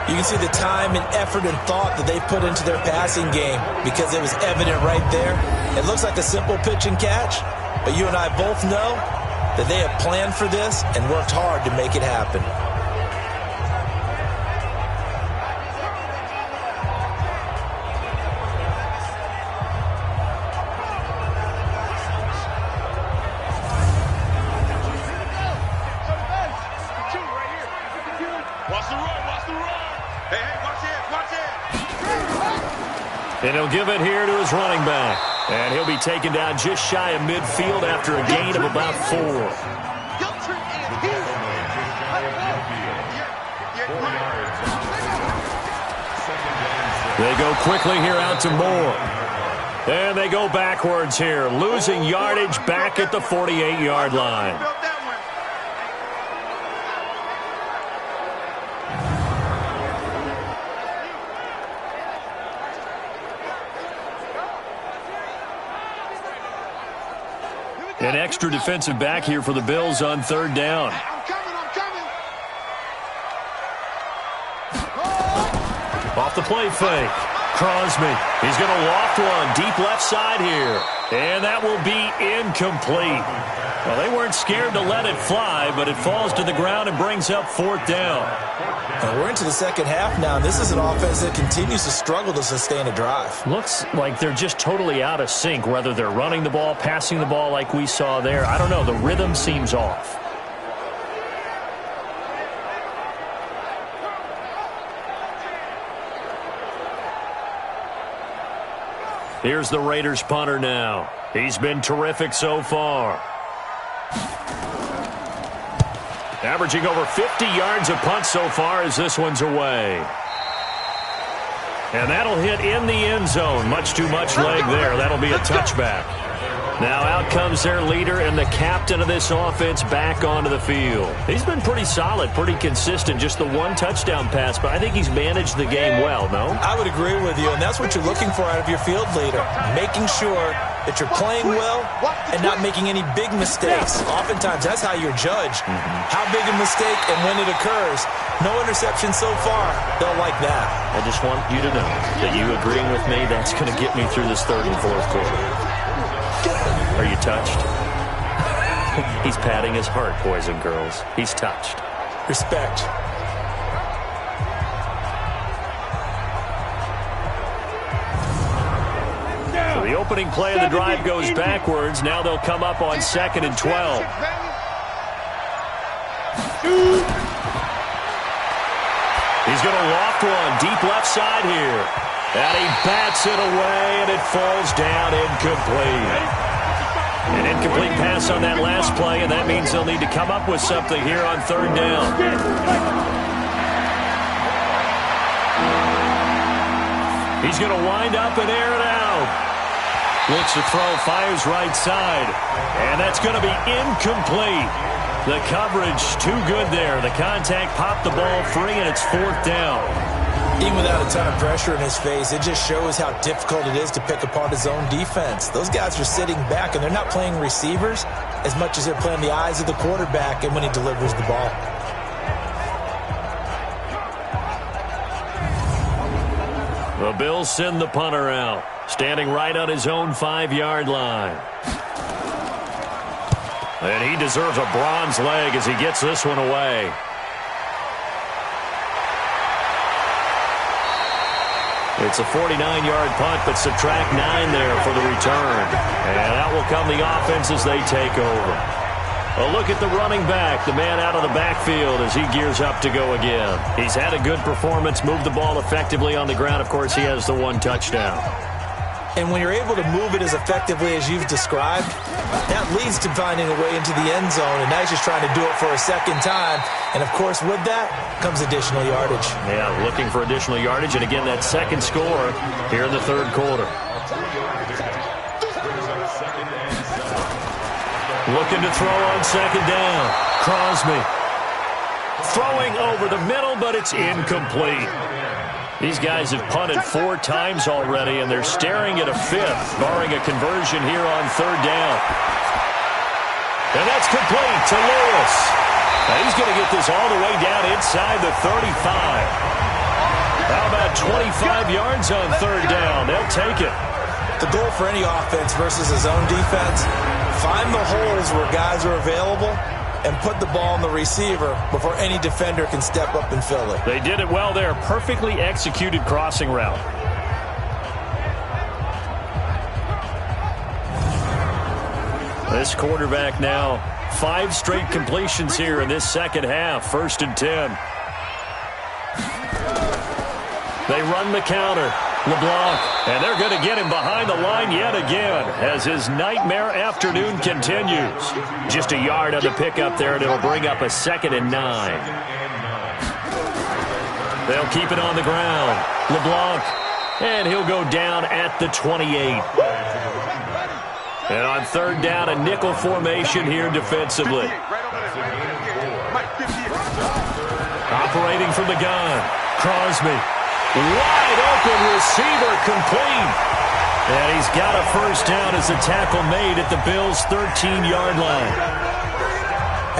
You can see the time and effort and thought that they put into their passing game because it was evident right there. It looks like a simple pitch and catch, but you and I both know that they have planned for this and worked hard to make it happen.
And he'll give it here to his running back. And he'll be taken down just shy of midfield after a gain of about 4. They go quickly here out to Moore. And they go backwards here, losing yardage back at the 48-yard line. An extra defensive back here for the Bills on 3rd down. Off the play fake. Crosby. He's going to loft one deep left side here. And that will be incomplete. Well, they weren't scared to let it fly, but it falls to the ground and brings up 4th down.
And we're into the second half now, and this is an offense that continues to struggle to sustain a drive.
Looks like they're just totally out of sync, whether they're running the ball, passing the ball like we saw there. I don't know. The rhythm seems off. Here's the Raiders punter now. He's been terrific so far. Averaging over 50 yards a punt so far as this one's away. And that'll hit in the end zone. Much too much leg there. That'll be a touchback. Now out comes their leader and the captain of this offense back onto the field. He's been pretty solid, pretty consistent, just the one touchdown pass, but I think he's managed the game well, no?
I would agree with you, and that's what you're looking for out of your field leader, making sure that you're playing well and not making any big mistakes. Oftentimes, that's how you're judged. How big a mistake and when it occurs. No interception so far. They'll like that.
I just want you to know that you agreeing with me, that's going to get me through this third and fourth quarter. Are you touched? He's patting his heart, boys and girls. He's touched.
Respect.
So the opening play of the drive goes backwards. Now they'll come up on 2nd and 12. He's going to loft one deep left side here. And he bats it away, and it falls down incomplete. An incomplete pass on that last play, and that means they'll need to come up with something here on 3rd down. He's going to wind up and air it out. Looks to throw, fires right side. And that's going to be incomplete. The coverage too good there. The contact popped the ball free, and it's 4th down.
Even without a ton of pressure in his face, it just shows how difficult it is to pick apart his own defense. Those guys are sitting back, and they're not playing receivers as much as they're playing the eyes of the quarterback and when he delivers the ball.
The Bills send the punter out, standing right on his own 5-yard line. And he deserves a bronze leg as he gets this one away. It's a 49-yard punt, but subtract 9 there for the return. And out will come the offense as they take over. A look at the running back, the man out of the backfield as he gears up to go again. He's had a good performance, moved the ball effectively on the ground. Of course, he has the 1 touchdown.
And when you're able to move it as effectively as you've described, that leads to finding a way into the end zone, and now he's just trying to do it for a second time. And, of course, with that comes additional yardage.
Yeah, looking for additional yardage, and again, that second score here in the 3rd quarter. Looking to throw on 2nd down. Crosby throwing over the middle, but it's incomplete. These guys have punted 4 times already, and they're staring at a 5th, barring a conversion here on 3rd down. And that's complete to Lewis. Now he's going to get this all the way down inside the 35. How about 25 yards on 3rd down? They'll take it.
The goal for any offense versus his own defense, find the holes where guys are available and put the ball on the receiver before any defender can step up and fill it.
They did it well there. Perfectly executed crossing route. This quarterback now, 5 straight completions here in this second half. 1st and 10. They run the counter. LeBlanc, and they're going to get him behind the line yet again as his nightmare afternoon continues. Just a yard on the pickup there, and it'll bring up a 2nd and 9. They'll keep it on the ground. LeBlanc, and he'll go down at the 28. And on 3rd down, a nickel formation here defensively. Operating from the gun, Crosby. Wide open receiver complete. And he's got a 1st down as the tackle made at the Bills' 13-yard line.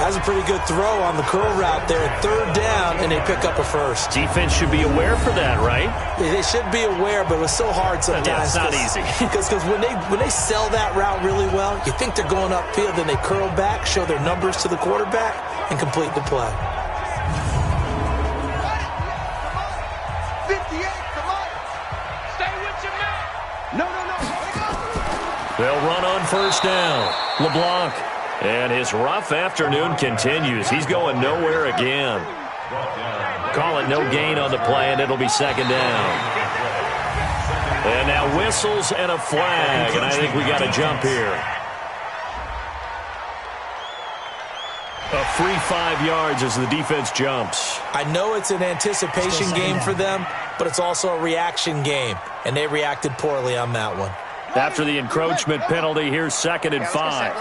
Has a pretty good throw on the curl route there. 3rd down, and they pick up a 1st.
Defense should be aware for that, right?
They should be aware, but it was so hard sometimes.
Yeah, it's not easy.
Because when they sell that route really well, you think they're going upfield, then they curl back, show their numbers to the quarterback, and complete the play.
They'll run on 1st down. LeBlanc. And his rough afternoon continues. He's going nowhere again. Call it no gain on the play, and it'll be 2nd down. And now whistles and a flag, and I think we got a jump here. A free 5 yards as the defense jumps.
I know it's an anticipation game for them, but it's also a reaction game, and they reacted poorly on that one.
After the encroachment penalty, here's 2nd and 5.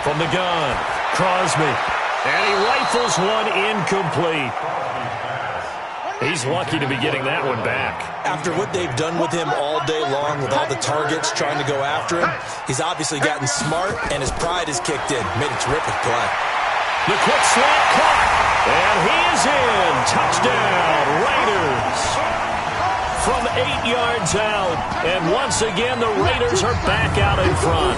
From the gun, Crosby. And he rifles one incomplete. He's lucky to be getting that one back.
After what they've done with him all day long with all the targets trying to go after him, he's obviously gotten smart, and his pride is kicked in. Made a terrific play.
The quick slant caught. And he is in. Touchdown, Raiders. From 8 yards out. And once again, the Raiders are back out in front.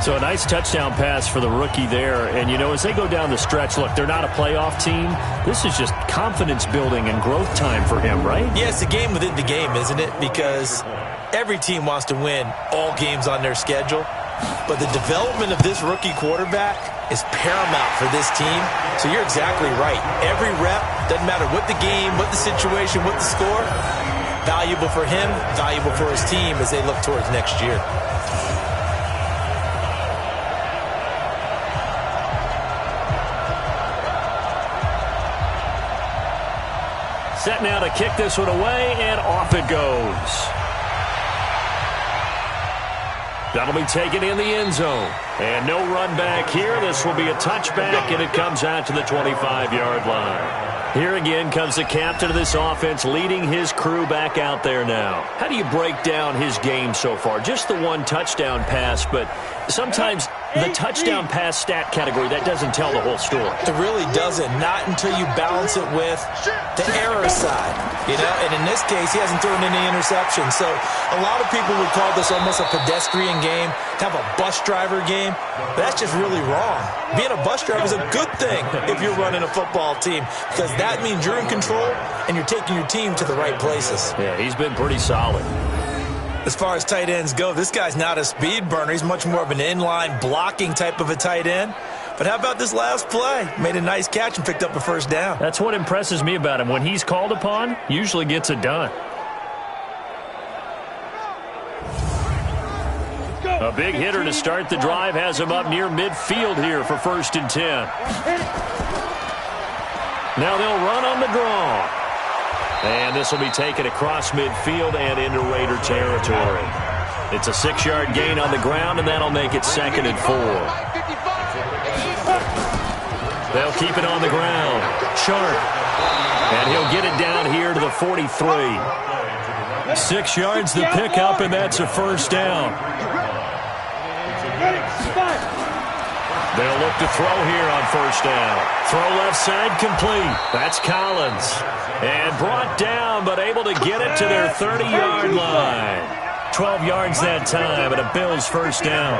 So a nice touchdown pass for the rookie there. And, you know, as they go down the stretch, look, they're not a playoff team. This is just confidence building and growth time for him, right?
Yeah, it's a game within the game, isn't it? Because every team wants to win all games on their schedule. But the development of this rookie quarterback is paramount for this team. So you're exactly right. Every rep, doesn't matter what the game, what the situation, what the score, valuable for him, valuable for his team as they look towards next year.
Set now to kick this one away, and off it goes. That'll be taken in the end zone. And no run back here. This will be a touchback, and it comes out to the 25-yard line. Here again comes the captain of this offense leading his crew back out there now. How do you break down his game so far? Just the one touchdown pass, but sometimes the touchdown pass stat category, that doesn't tell the whole story.
It really doesn't. Not until you balance it with the error side. You know, and in this case, he hasn't thrown any interceptions. So a lot of people would call this almost a pedestrian game, kind of a bus driver game. But that's just really wrong. Being a bus driver is a good thing if you're running a football team, because that means you're in control and you're taking your team to the right places.
Yeah, he's been pretty solid.
As far as tight ends go, this guy's not a speed burner. He's much more of an inline blocking type of a tight end. But how about this last play? Made a nice catch and picked up a first down.
That's what impresses me about him. When he's called upon, usually gets it done. A big hitter to start the drive has him up near midfield here for 1st and 10. Now they'll run on the draw. And this will be taken across midfield and into Raider territory. It's a 6-yard gain on the ground, and that'll make it 2nd and 4. They'll keep it on the ground. Sharp. And he'll get it down here to the 43. 6 yards the pickup, and that's a first down. They'll look to throw here on first down. Throw left side complete. That's Collins. And brought down, but able to get it to their 30-yard line. 12 yards that time, and a Bills first down.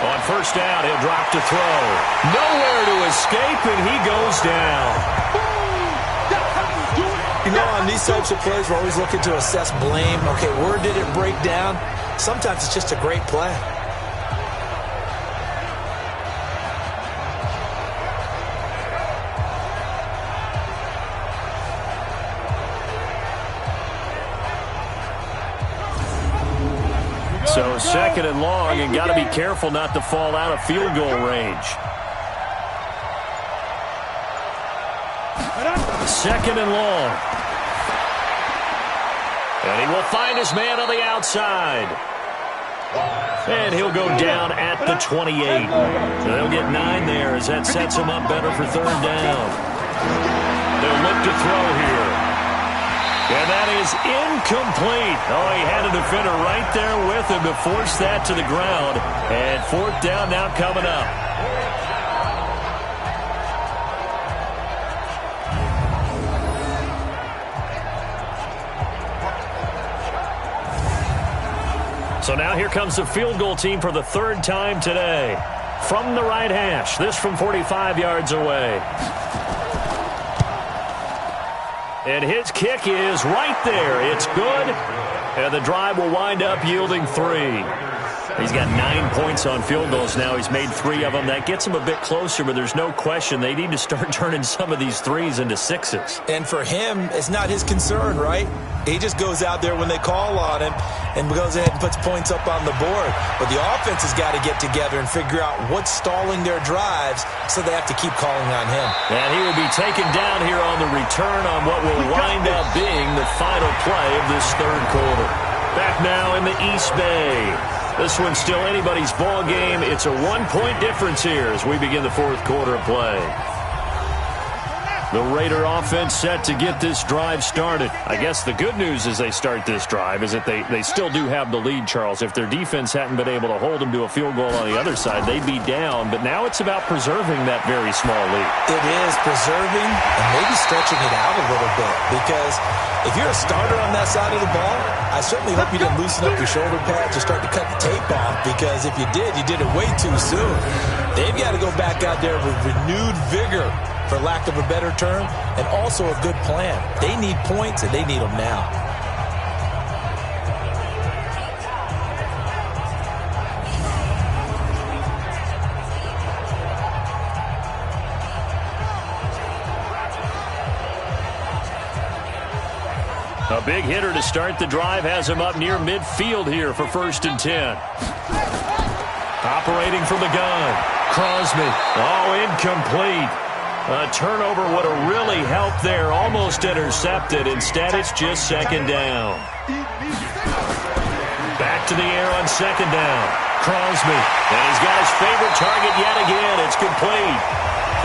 On first down, he'll drop to throw. Nowhere to escape, and he goes down.
You know, on these types of plays, we're always looking to assess blame. Okay, where did it break down? Sometimes it's just a great play.
So 2nd and long, and got to be careful not to fall out of field goal range. 2nd and long. And he will find his man on the outside. And he'll go down at the 28. So they'll get 9 there as that sets him up better for 3rd down. They'll look to throw here. And that is incomplete. Oh, he had a defender right there with him to force that to the ground. And 4th down now coming up. So now here comes the field goal team for the 3rd time today. From the right hash, this from 45 yards away. And his kick is right there. It's good. And the drive will wind up yielding 3. He's got 9 points on field goals now. He's made 3 of them. That gets him a bit closer, but there's no question they need to start turning some of these threes into 6s.
And for him, it's not his concern, right? He just goes out there when they call on him and goes ahead and puts points up on the board. But the offense has got to get together and figure out what's stalling their drives, so they have to keep calling on him.
And he will be taken down here on the return on what will wind up being the final play of this third quarter. Back now in the East Bay. This one's still anybody's ball game. It's a 1-point difference here as we begin the fourth quarter of play. The Raider offense set to get this drive started. I guess the good news as they start this drive is that they still do have the lead, Charles. If their defense hadn't been able to hold them to a field goal on the other side, they'd be down. But now it's about preserving that very small lead.
It is preserving and maybe stretching it out a little bit, because if you're a starter on that side of the ball, I certainly hope you didn't loosen up your shoulder pads or start to cut the tape off, because if you did it way too soon. They've got to go back out there with renewed vigor, for lack of a better term, and also a good plan. They need points, and they need them now.
A big hitter to start the drive has him up near midfield here for 1st and 10. Operating from the gun. Crosby. Oh, incomplete. A turnover would have really helped there. Almost intercepted. Instead, it's just 2nd down. Back to the air on 2nd down. Crosby. And he's got his favorite target yet again. It's complete.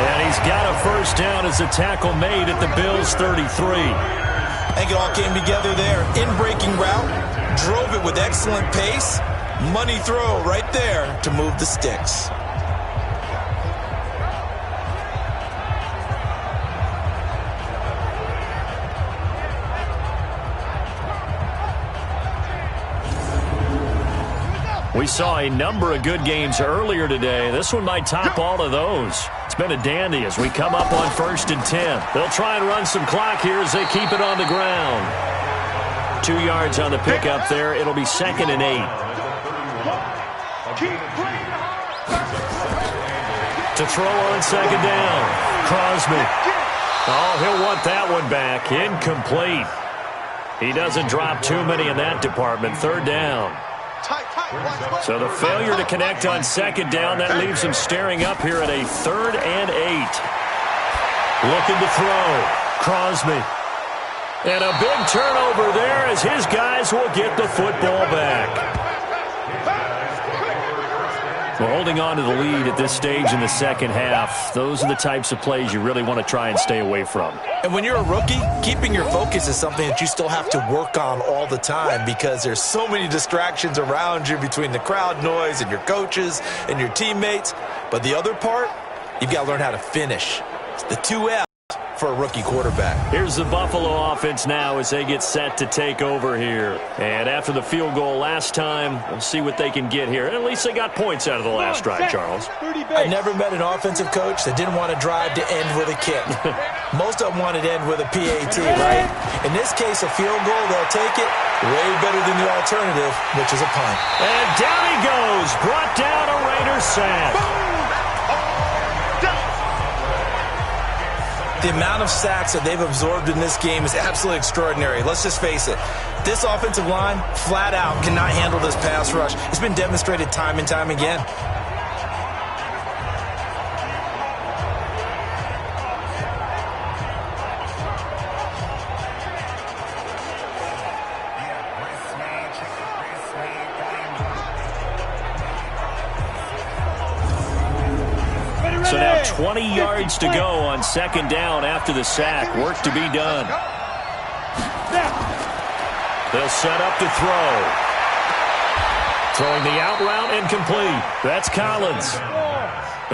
And he's got a 1st down as a tackle made at the Bills' 33.
I think it all came together there. In-breaking route, drove it with excellent pace. Money throw right there to move the sticks.
We saw a number of good games earlier today. This one might top all of those. It's been a dandy as we come up on 1st and 10. They'll try and run some clock here as they keep it on the ground. 2 yards on the pickup there. It'll be 2nd and 8. To throw on 2nd down. Crosby. Oh, he'll want that one back. Incomplete. He doesn't drop too many in that department. 3rd down. So the failure to connect on 2nd down, that leaves him staring up here at a 3rd and 8. Looking to throw. Crosby. And a big turnover there as his guys will get the football back. Well, holding on to the lead at this stage in the 2nd half, those are the types of plays you really want to try and stay away from.
And when you're a rookie, keeping your focus is something that you still have to work on all the time, because there's so many distractions around you between the crowd noise and your coaches and your teammates. But the other part, you've got to learn how to finish. It's the 2 F's for a rookie quarterback.
Here's the Buffalo offense now as they get set to take over here. And after the field goal last time, we'll see what they can get here. At least they got points out of the last drive, Charles.
I never met an offensive coach that didn't want to drive to end with a kick. Most of them wanted to end with a PAT, right? In this case, a field goal, they'll take it. Way better than the alternative, which is a punt.
And down he goes. Brought down a Raiders sack.
The amount of sacks that they've absorbed in this game is absolutely extraordinary. Let's just face it. This offensive line, flat out, cannot handle this pass rush. It's been demonstrated time and time again.
So now 20 yards to go on 2nd down after the sack. Work to be done. They'll set up to throw. Throwing the out route incomplete. That's Collins.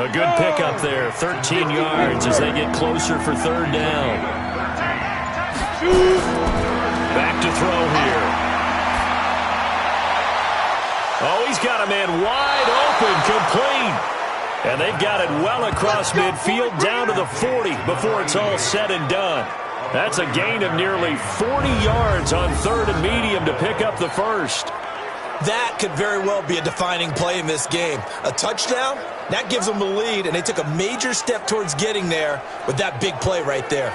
A good pickup there. 13 yards as they get closer for 3rd down. Back to throw here. Oh, he's got a man wide open, complete. And they've got it well across midfield down to the 40 before it's all said and done. That's a gain of nearly 40 yards on 3rd and medium to pick up the 1st.
That could very well be a defining play in this game. A touchdown, that gives them the lead, and they took a major step towards getting there with that big play right there.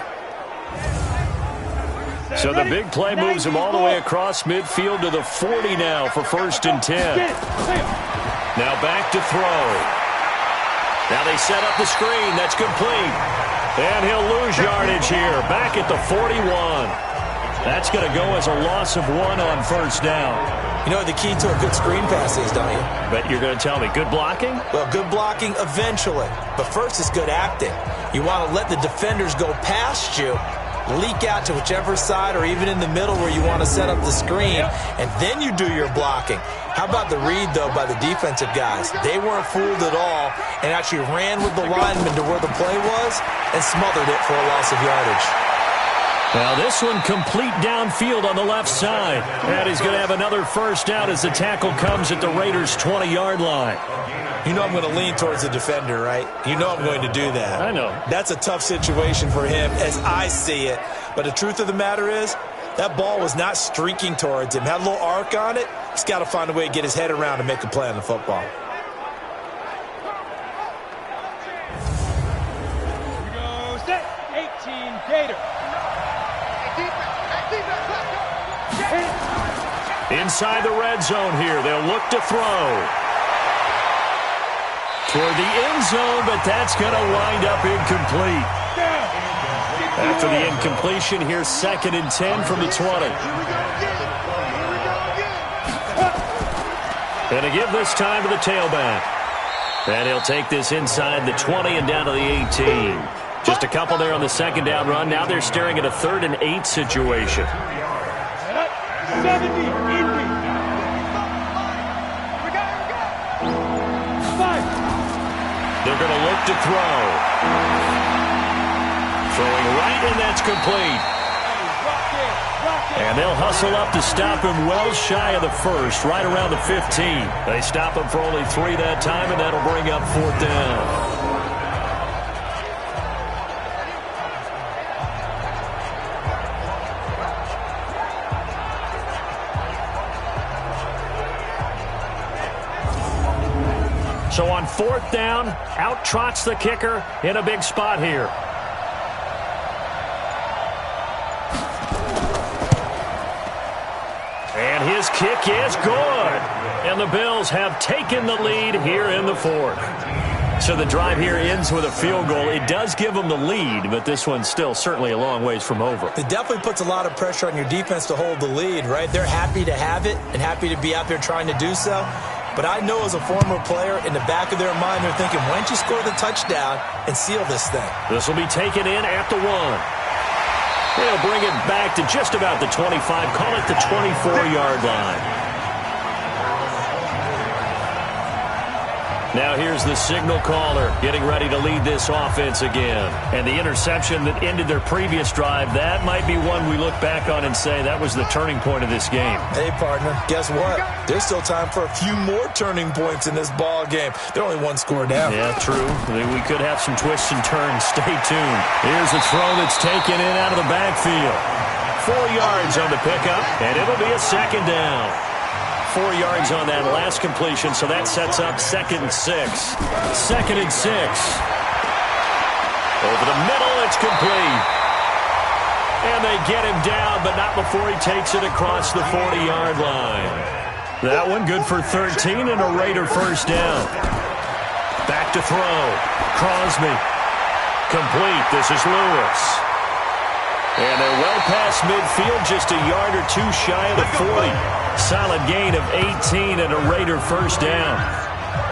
So the big play moves them all the way across midfield to the 40 now for 1st and 10. Now back to throw. Now they set up the screen. That's complete. And he'll lose yardage here. Back at the 41. That's going to go as a loss of 1 on 1st down.
You know what the key to a good screen pass is, don't you?
But you're going to tell me, good blocking?
Well, good blocking eventually. But first is good acting. You want to let the defenders go past you, leak out to whichever side or even in the middle where you want to set up the screen, and then you do your blocking. How about the read, though, by the defensive guys? They weren't fooled at all and actually ran with the lineman to where the play was and smothered it for a loss of yardage.
Now this one complete downfield on the left side. And he's going to have another 1st down as the tackle comes at the Raiders' 20-yard line.
You know I'm going to lean towards the defender, right? You know I'm going to do that.
I know.
That's a tough situation for him as I see it. But the truth of the matter is, that ball was not streaking towards him. Had a little arc on it. He's got to find a way to get his head around and make a play on the football.
Here we go, set, 18, Gator.
Inside the red zone here. They'll look to throw. Toward the end zone, but that's going to wind up incomplete. After the incompletion, here's 2nd and 10 from the 20. And to give this time to the tailback. And he'll take this inside the 20 and down to the 18. Just a couple there on the 2nd down run. Now they're staring at a 3rd and 8 situation.
70, Indy.
They're going to look to throw. Throwing right, and that's complete. And they'll hustle up to stop him well shy of the 1st, right around the 15. They stop him for only 3 that time, and that'll bring up 4th down. So on 4th down, out trots the kicker in a big spot here. And his kick is good. And the Bills have taken the lead here in the 4th. So the drive here ends with a field goal. It does give them the lead, but this one's still certainly a long ways from over.
It definitely puts a lot of pressure on your defense to hold the lead, right? They're happy to have it and happy to be out there trying to do so. But I know as a former player, in the back of their mind, they're thinking, why don't you score the touchdown and seal this thing?
This will be taken in at the 1. They'll bring it back to just about the 25, call it the 24-yard line. Now here's the signal caller getting ready to lead this offense again. And the interception that ended their previous drive, that might be one we look back on and say that was the turning point of this game.
Hey, partner, guess what? There's still time for a few more turning points in this ball game. They're only 1 score down.
Yeah, true. We could have some twists and turns. Stay tuned. Here's a throw that's taken in out of the backfield. 4 yards on the pickup, and it'll be a 2nd down. 4 yards on that last completion, so that sets up 2nd and 6. 2nd and 6. Over the middle, it's complete. And they get him down, but not before he takes it across the 40-yard line. That one good for 13 and a Raider 1st down. Back to throw. Crosby. Complete. This is Lewis. And they're well past midfield, just a yard or 2 shy of the 40. Solid gain of 18 and a Raider 1st down.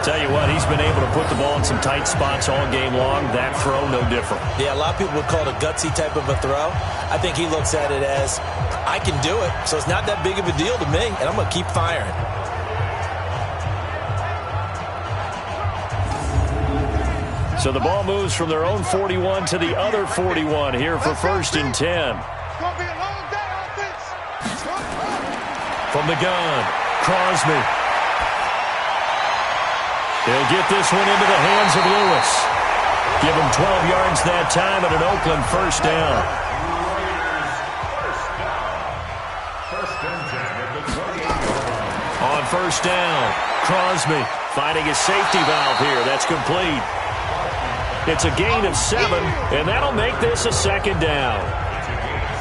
Tell you what, he's been able to put the ball in some tight spots all game long. That throw, no different.
Yeah, a lot of people would call it a gutsy type of a throw. I think he looks at it as, I can do it, so it's not that big of a deal to me, and I'm going to keep firing.
So the ball moves from their own 41 to the other 41 here for 1st and 10. From the gun, Crosby. He'll get this one into the hands of Lewis. Give him 12 yards that time at an Oakland 1st down. On first down. Crosby finding his safety valve here. That's complete. It's a gain of 7, and that'll make this a second down.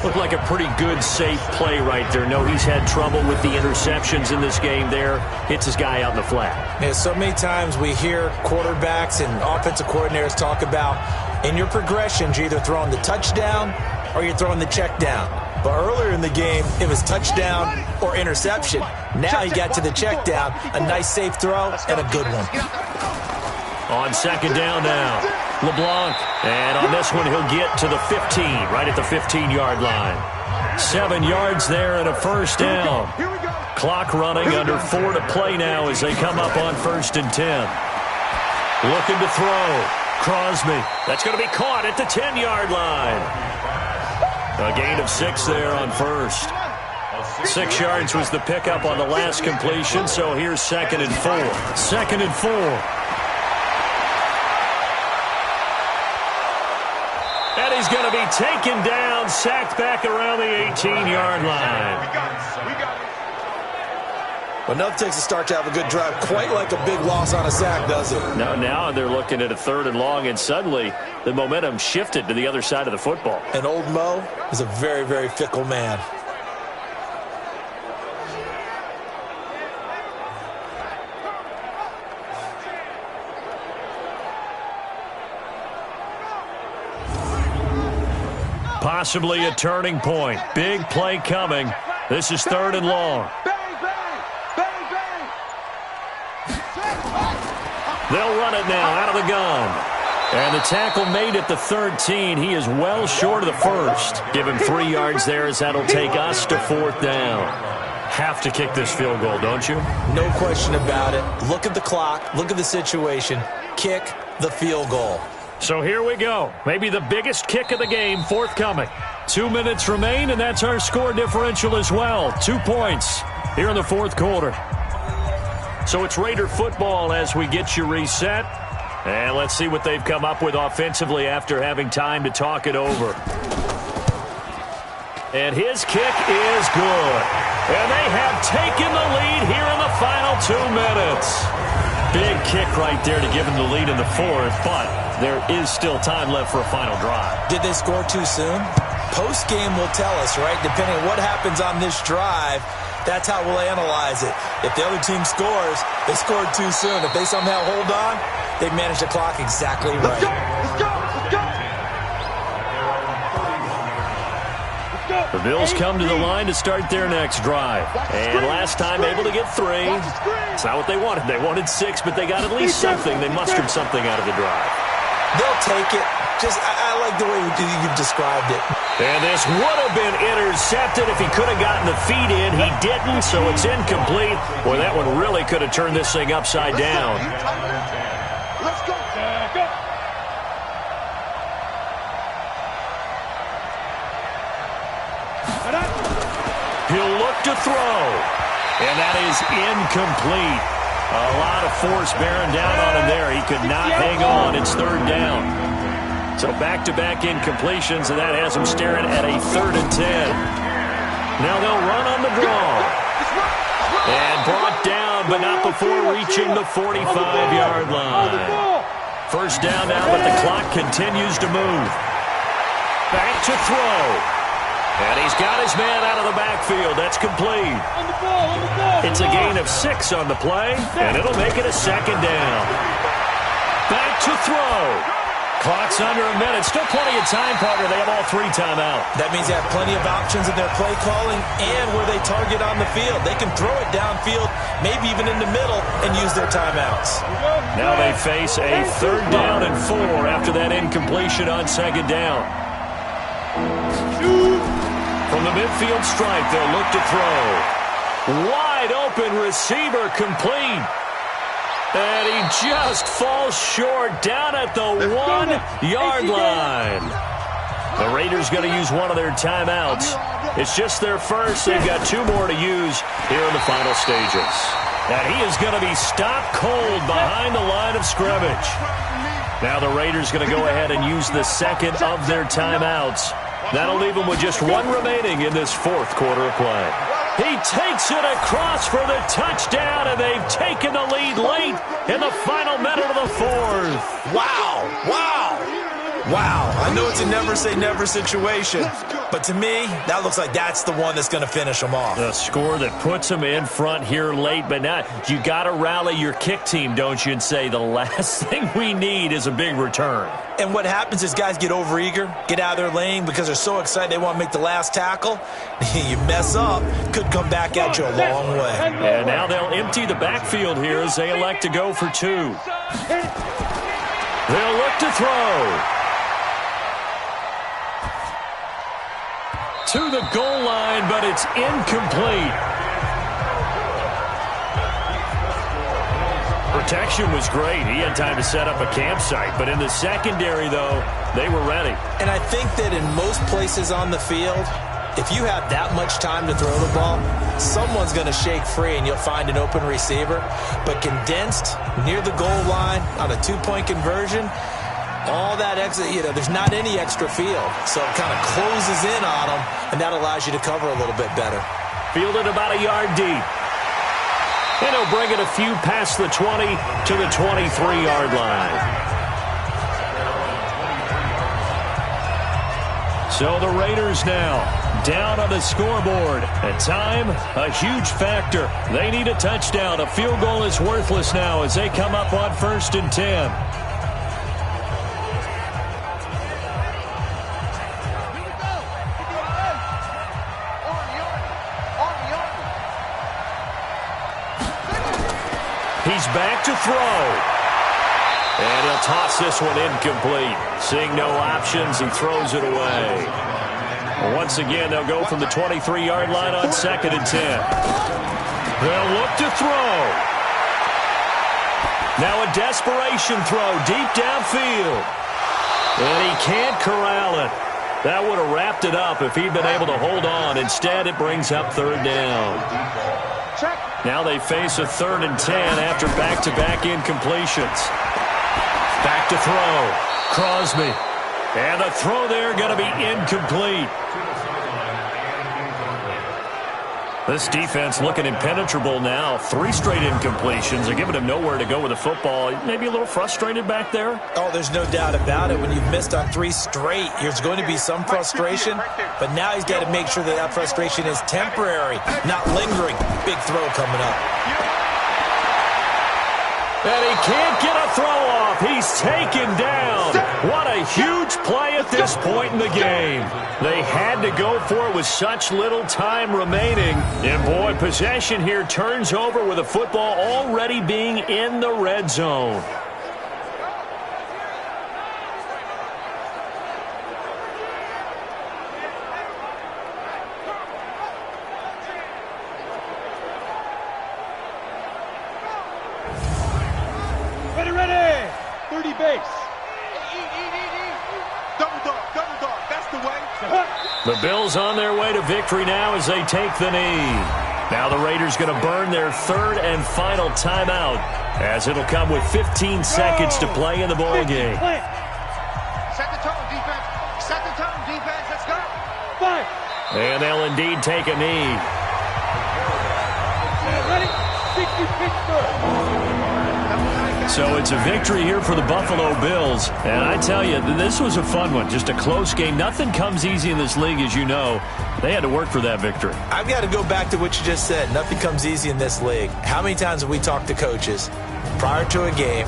Looked like a pretty good, safe play right there. No, he's had trouble with the interceptions in this game there. Hits his guy out in the flat.
Yeah, so many times we hear quarterbacks and offensive coordinators talk about in your progressions, you're either throwing the touchdown or you're throwing the check down. But earlier in the game, it was touchdown or interception. Now he got to the check down, a nice safe throw, and a good one.
On second down now, LeBlanc. And on this one, he'll get to the 15, right at the 15-yard line. 7 yards there and a first down. Clock running under 4 to play now as they come up on 1st and 10. Looking to throw. Crosby. That's going to be caught at the 10-yard line. A gain of 6 there on first. 6 yards was the pickup on the last completion, so here's 2nd and 4. 2nd and 4. And he's going to be taken down, sacked back around the 18-yard line.
But nothing takes a start to have a good drive, quite like a big loss on a sack, does it?
No, now they're looking at a 3rd and long, and suddenly the momentum shifted to the other side of the football.
And old Mo is a very, very fickle man.
Possibly a turning point. Big play coming. This is 3rd and long. They'll run it now out of the gun. And the tackle made at the 13. He is well short of the first. Give him 3 yards there as that'll take us to 4th down. Have to kick this field goal, don't you?
No question about it. Look at the clock. Look at the situation. Kick the field goal.
So here we go. Maybe the biggest kick of the game forthcoming. 2 minutes remain, and that's our score differential as well. 2 points here in the 4th quarter. So it's Raider football as we get you reset. And let's see what they've come up with offensively after having time to talk it over. And his kick is good. And they have taken the lead here in the final 2 minutes. Big kick right there to give them the lead in the 4th, but there is still time left for a final drive.
Did they score too soon? Post-game will tell us, right? Depending on what happens on this drive, that's how we'll analyze it. If the other team scores, they scored too soon. If they somehow hold on, they manage the clock exactly right.
Let's go! Let's go! Let's go!
The Bills come to the line to start their next drive. And last time able to get 3. It's not what they wanted. They wanted 6, but they got at least something. They mustered something out of the drive.
They'll take it. I like the way you've described it.
And this would have been intercepted if he could have gotten the feet in. He didn't, so it's incomplete. Boy, that one really could have turned this thing upside down.
Let's go! Go!
He'll look to throw. And that is incomplete. A lot of force bearing down on him there. He could not hang on. It's 3rd down. So back-to-back incompletions, and that has him staring at a 3rd and 10. Now they'll run on the draw. And brought down, but not before reaching the 45-yard line. First down now, but the clock continues to move. Back to throw. And he's got his man out of the backfield. That's complete. It's a gain of 6 on the play, and it'll make it a 2nd down. Back to throw. Clock's under a minute. Still plenty of time, partner. They have all 3 timeout.
That means they have plenty of options in their play calling and where they target on the field. They can throw it downfield, maybe even in the middle, and use their timeouts.
Now they face a 3rd down and 4 after that incompletion on 2nd down. From the midfield stripe, they'll look to throw. Wide open receiver complete. And he just falls short down at the 1-yard line. The Raiders going to use one of their timeouts. It's just their first. They've got 2 more to use here in the final stages. And he is going to be stopped cold behind the line of scrimmage. Now the Raiders going to go ahead and use the 2nd of their timeouts. That'll leave them with just 1 remaining in this 4th quarter of play. He takes it across for the touchdown, and they've taken the lead late in the final minute of the fourth.
Wow, wow. Wow, I know it's a never-say-never situation, but to me, that looks like that's the one that's going to finish them off.
The score that puts them in front here late, but now you got to rally your kick team, don't you, and say the last thing we need is a big return.
And what happens is guys get overeager, get out of their lane because they're so excited they want to make the last tackle. You mess up, could come back at you a long way.
And now they'll empty the backfield here as they elect to go for two. They'll look to throw. To the goal line, but it's incomplete. Protection was great. He had time to set up a campsite, but in the secondary, though, they were ready.
And I think that in most places on the field, if you have that much time to throw the ball, someone's going to shake free and you'll find an open receiver. But condensed near the goal line on a two-point conversion, all that extra, there's not any extra field. So it kind of closes in on them, and that allows you to cover a little bit better.
Fielded about a yard deep. And he'll bring it a few past the 20 to the 23-yard line. So the Raiders now down on the scoreboard. At time, a huge factor. They need a touchdown. A field goal is worthless now as they come up on 1st and 10. He's back to throw. And he'll toss this one incomplete. Seeing no options, he throws it away. Once again, they'll go from the 23-yard line on 2nd and 10. They'll look to throw. Now a desperation throw deep downfield. And he can't corral it. That would have wrapped it up if he'd been able to hold on. Instead, it brings up 3rd down. Now they face a 3rd and 10 after back-to-back incompletions. Back to throw. Crosby. And the throw there going to be incomplete. This defense looking impenetrable now. 3 straight incompletions. They're giving him nowhere to go with the football. Maybe a little frustrated back there?
Oh, there's no doubt about it. When you've missed on 3 straight, there's going to be some frustration. But now he's got to make sure that that frustration is temporary, not lingering. Big throw coming up.
And he can't get a throw off. He's taken down. What a huge play at this point in the game. They had to go for it with such little time remaining. And, boy, possession here turns over with the football already being in the red zone.
Ready. 30 base.
Double dog. That's the way.
The Bills on their way to victory now as they take the knee. Now the Raiders going to burn their 3rd and final timeout as it'll come with 15 seconds to play in the ball game.
Set the tone, defense. Set the tone, defense. Let's go.
5.
And they'll indeed take a knee.
Ready? 60 Pittsburgh.
So it's a victory here for the Buffalo Bills. And I tell you, this was a fun one. Just a close game. Nothing comes easy in this league, as you know. They had to work for that victory.
I've got to go back to what you just said. Nothing comes easy in this league. How many times have we talked to coaches prior to a game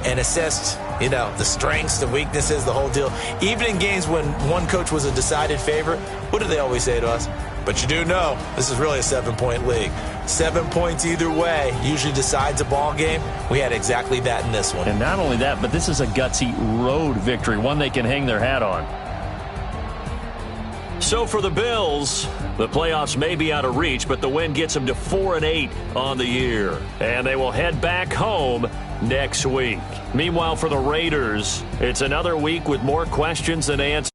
and assessed, the strengths, the weaknesses, the whole deal? Even in games when one coach was a decided favorite, what do they always say to us? But you do know this is really a 7-point league. 7 points either way usually decides a ball game. We had exactly that in this one.
And not only that, but this is a gutsy road victory, one they can hang their hat on. So for the Bills, the playoffs may be out of reach, but the win gets them to 4-8 on the year. And they will head back home next week. Meanwhile, for the Raiders, it's another week with more questions than answers.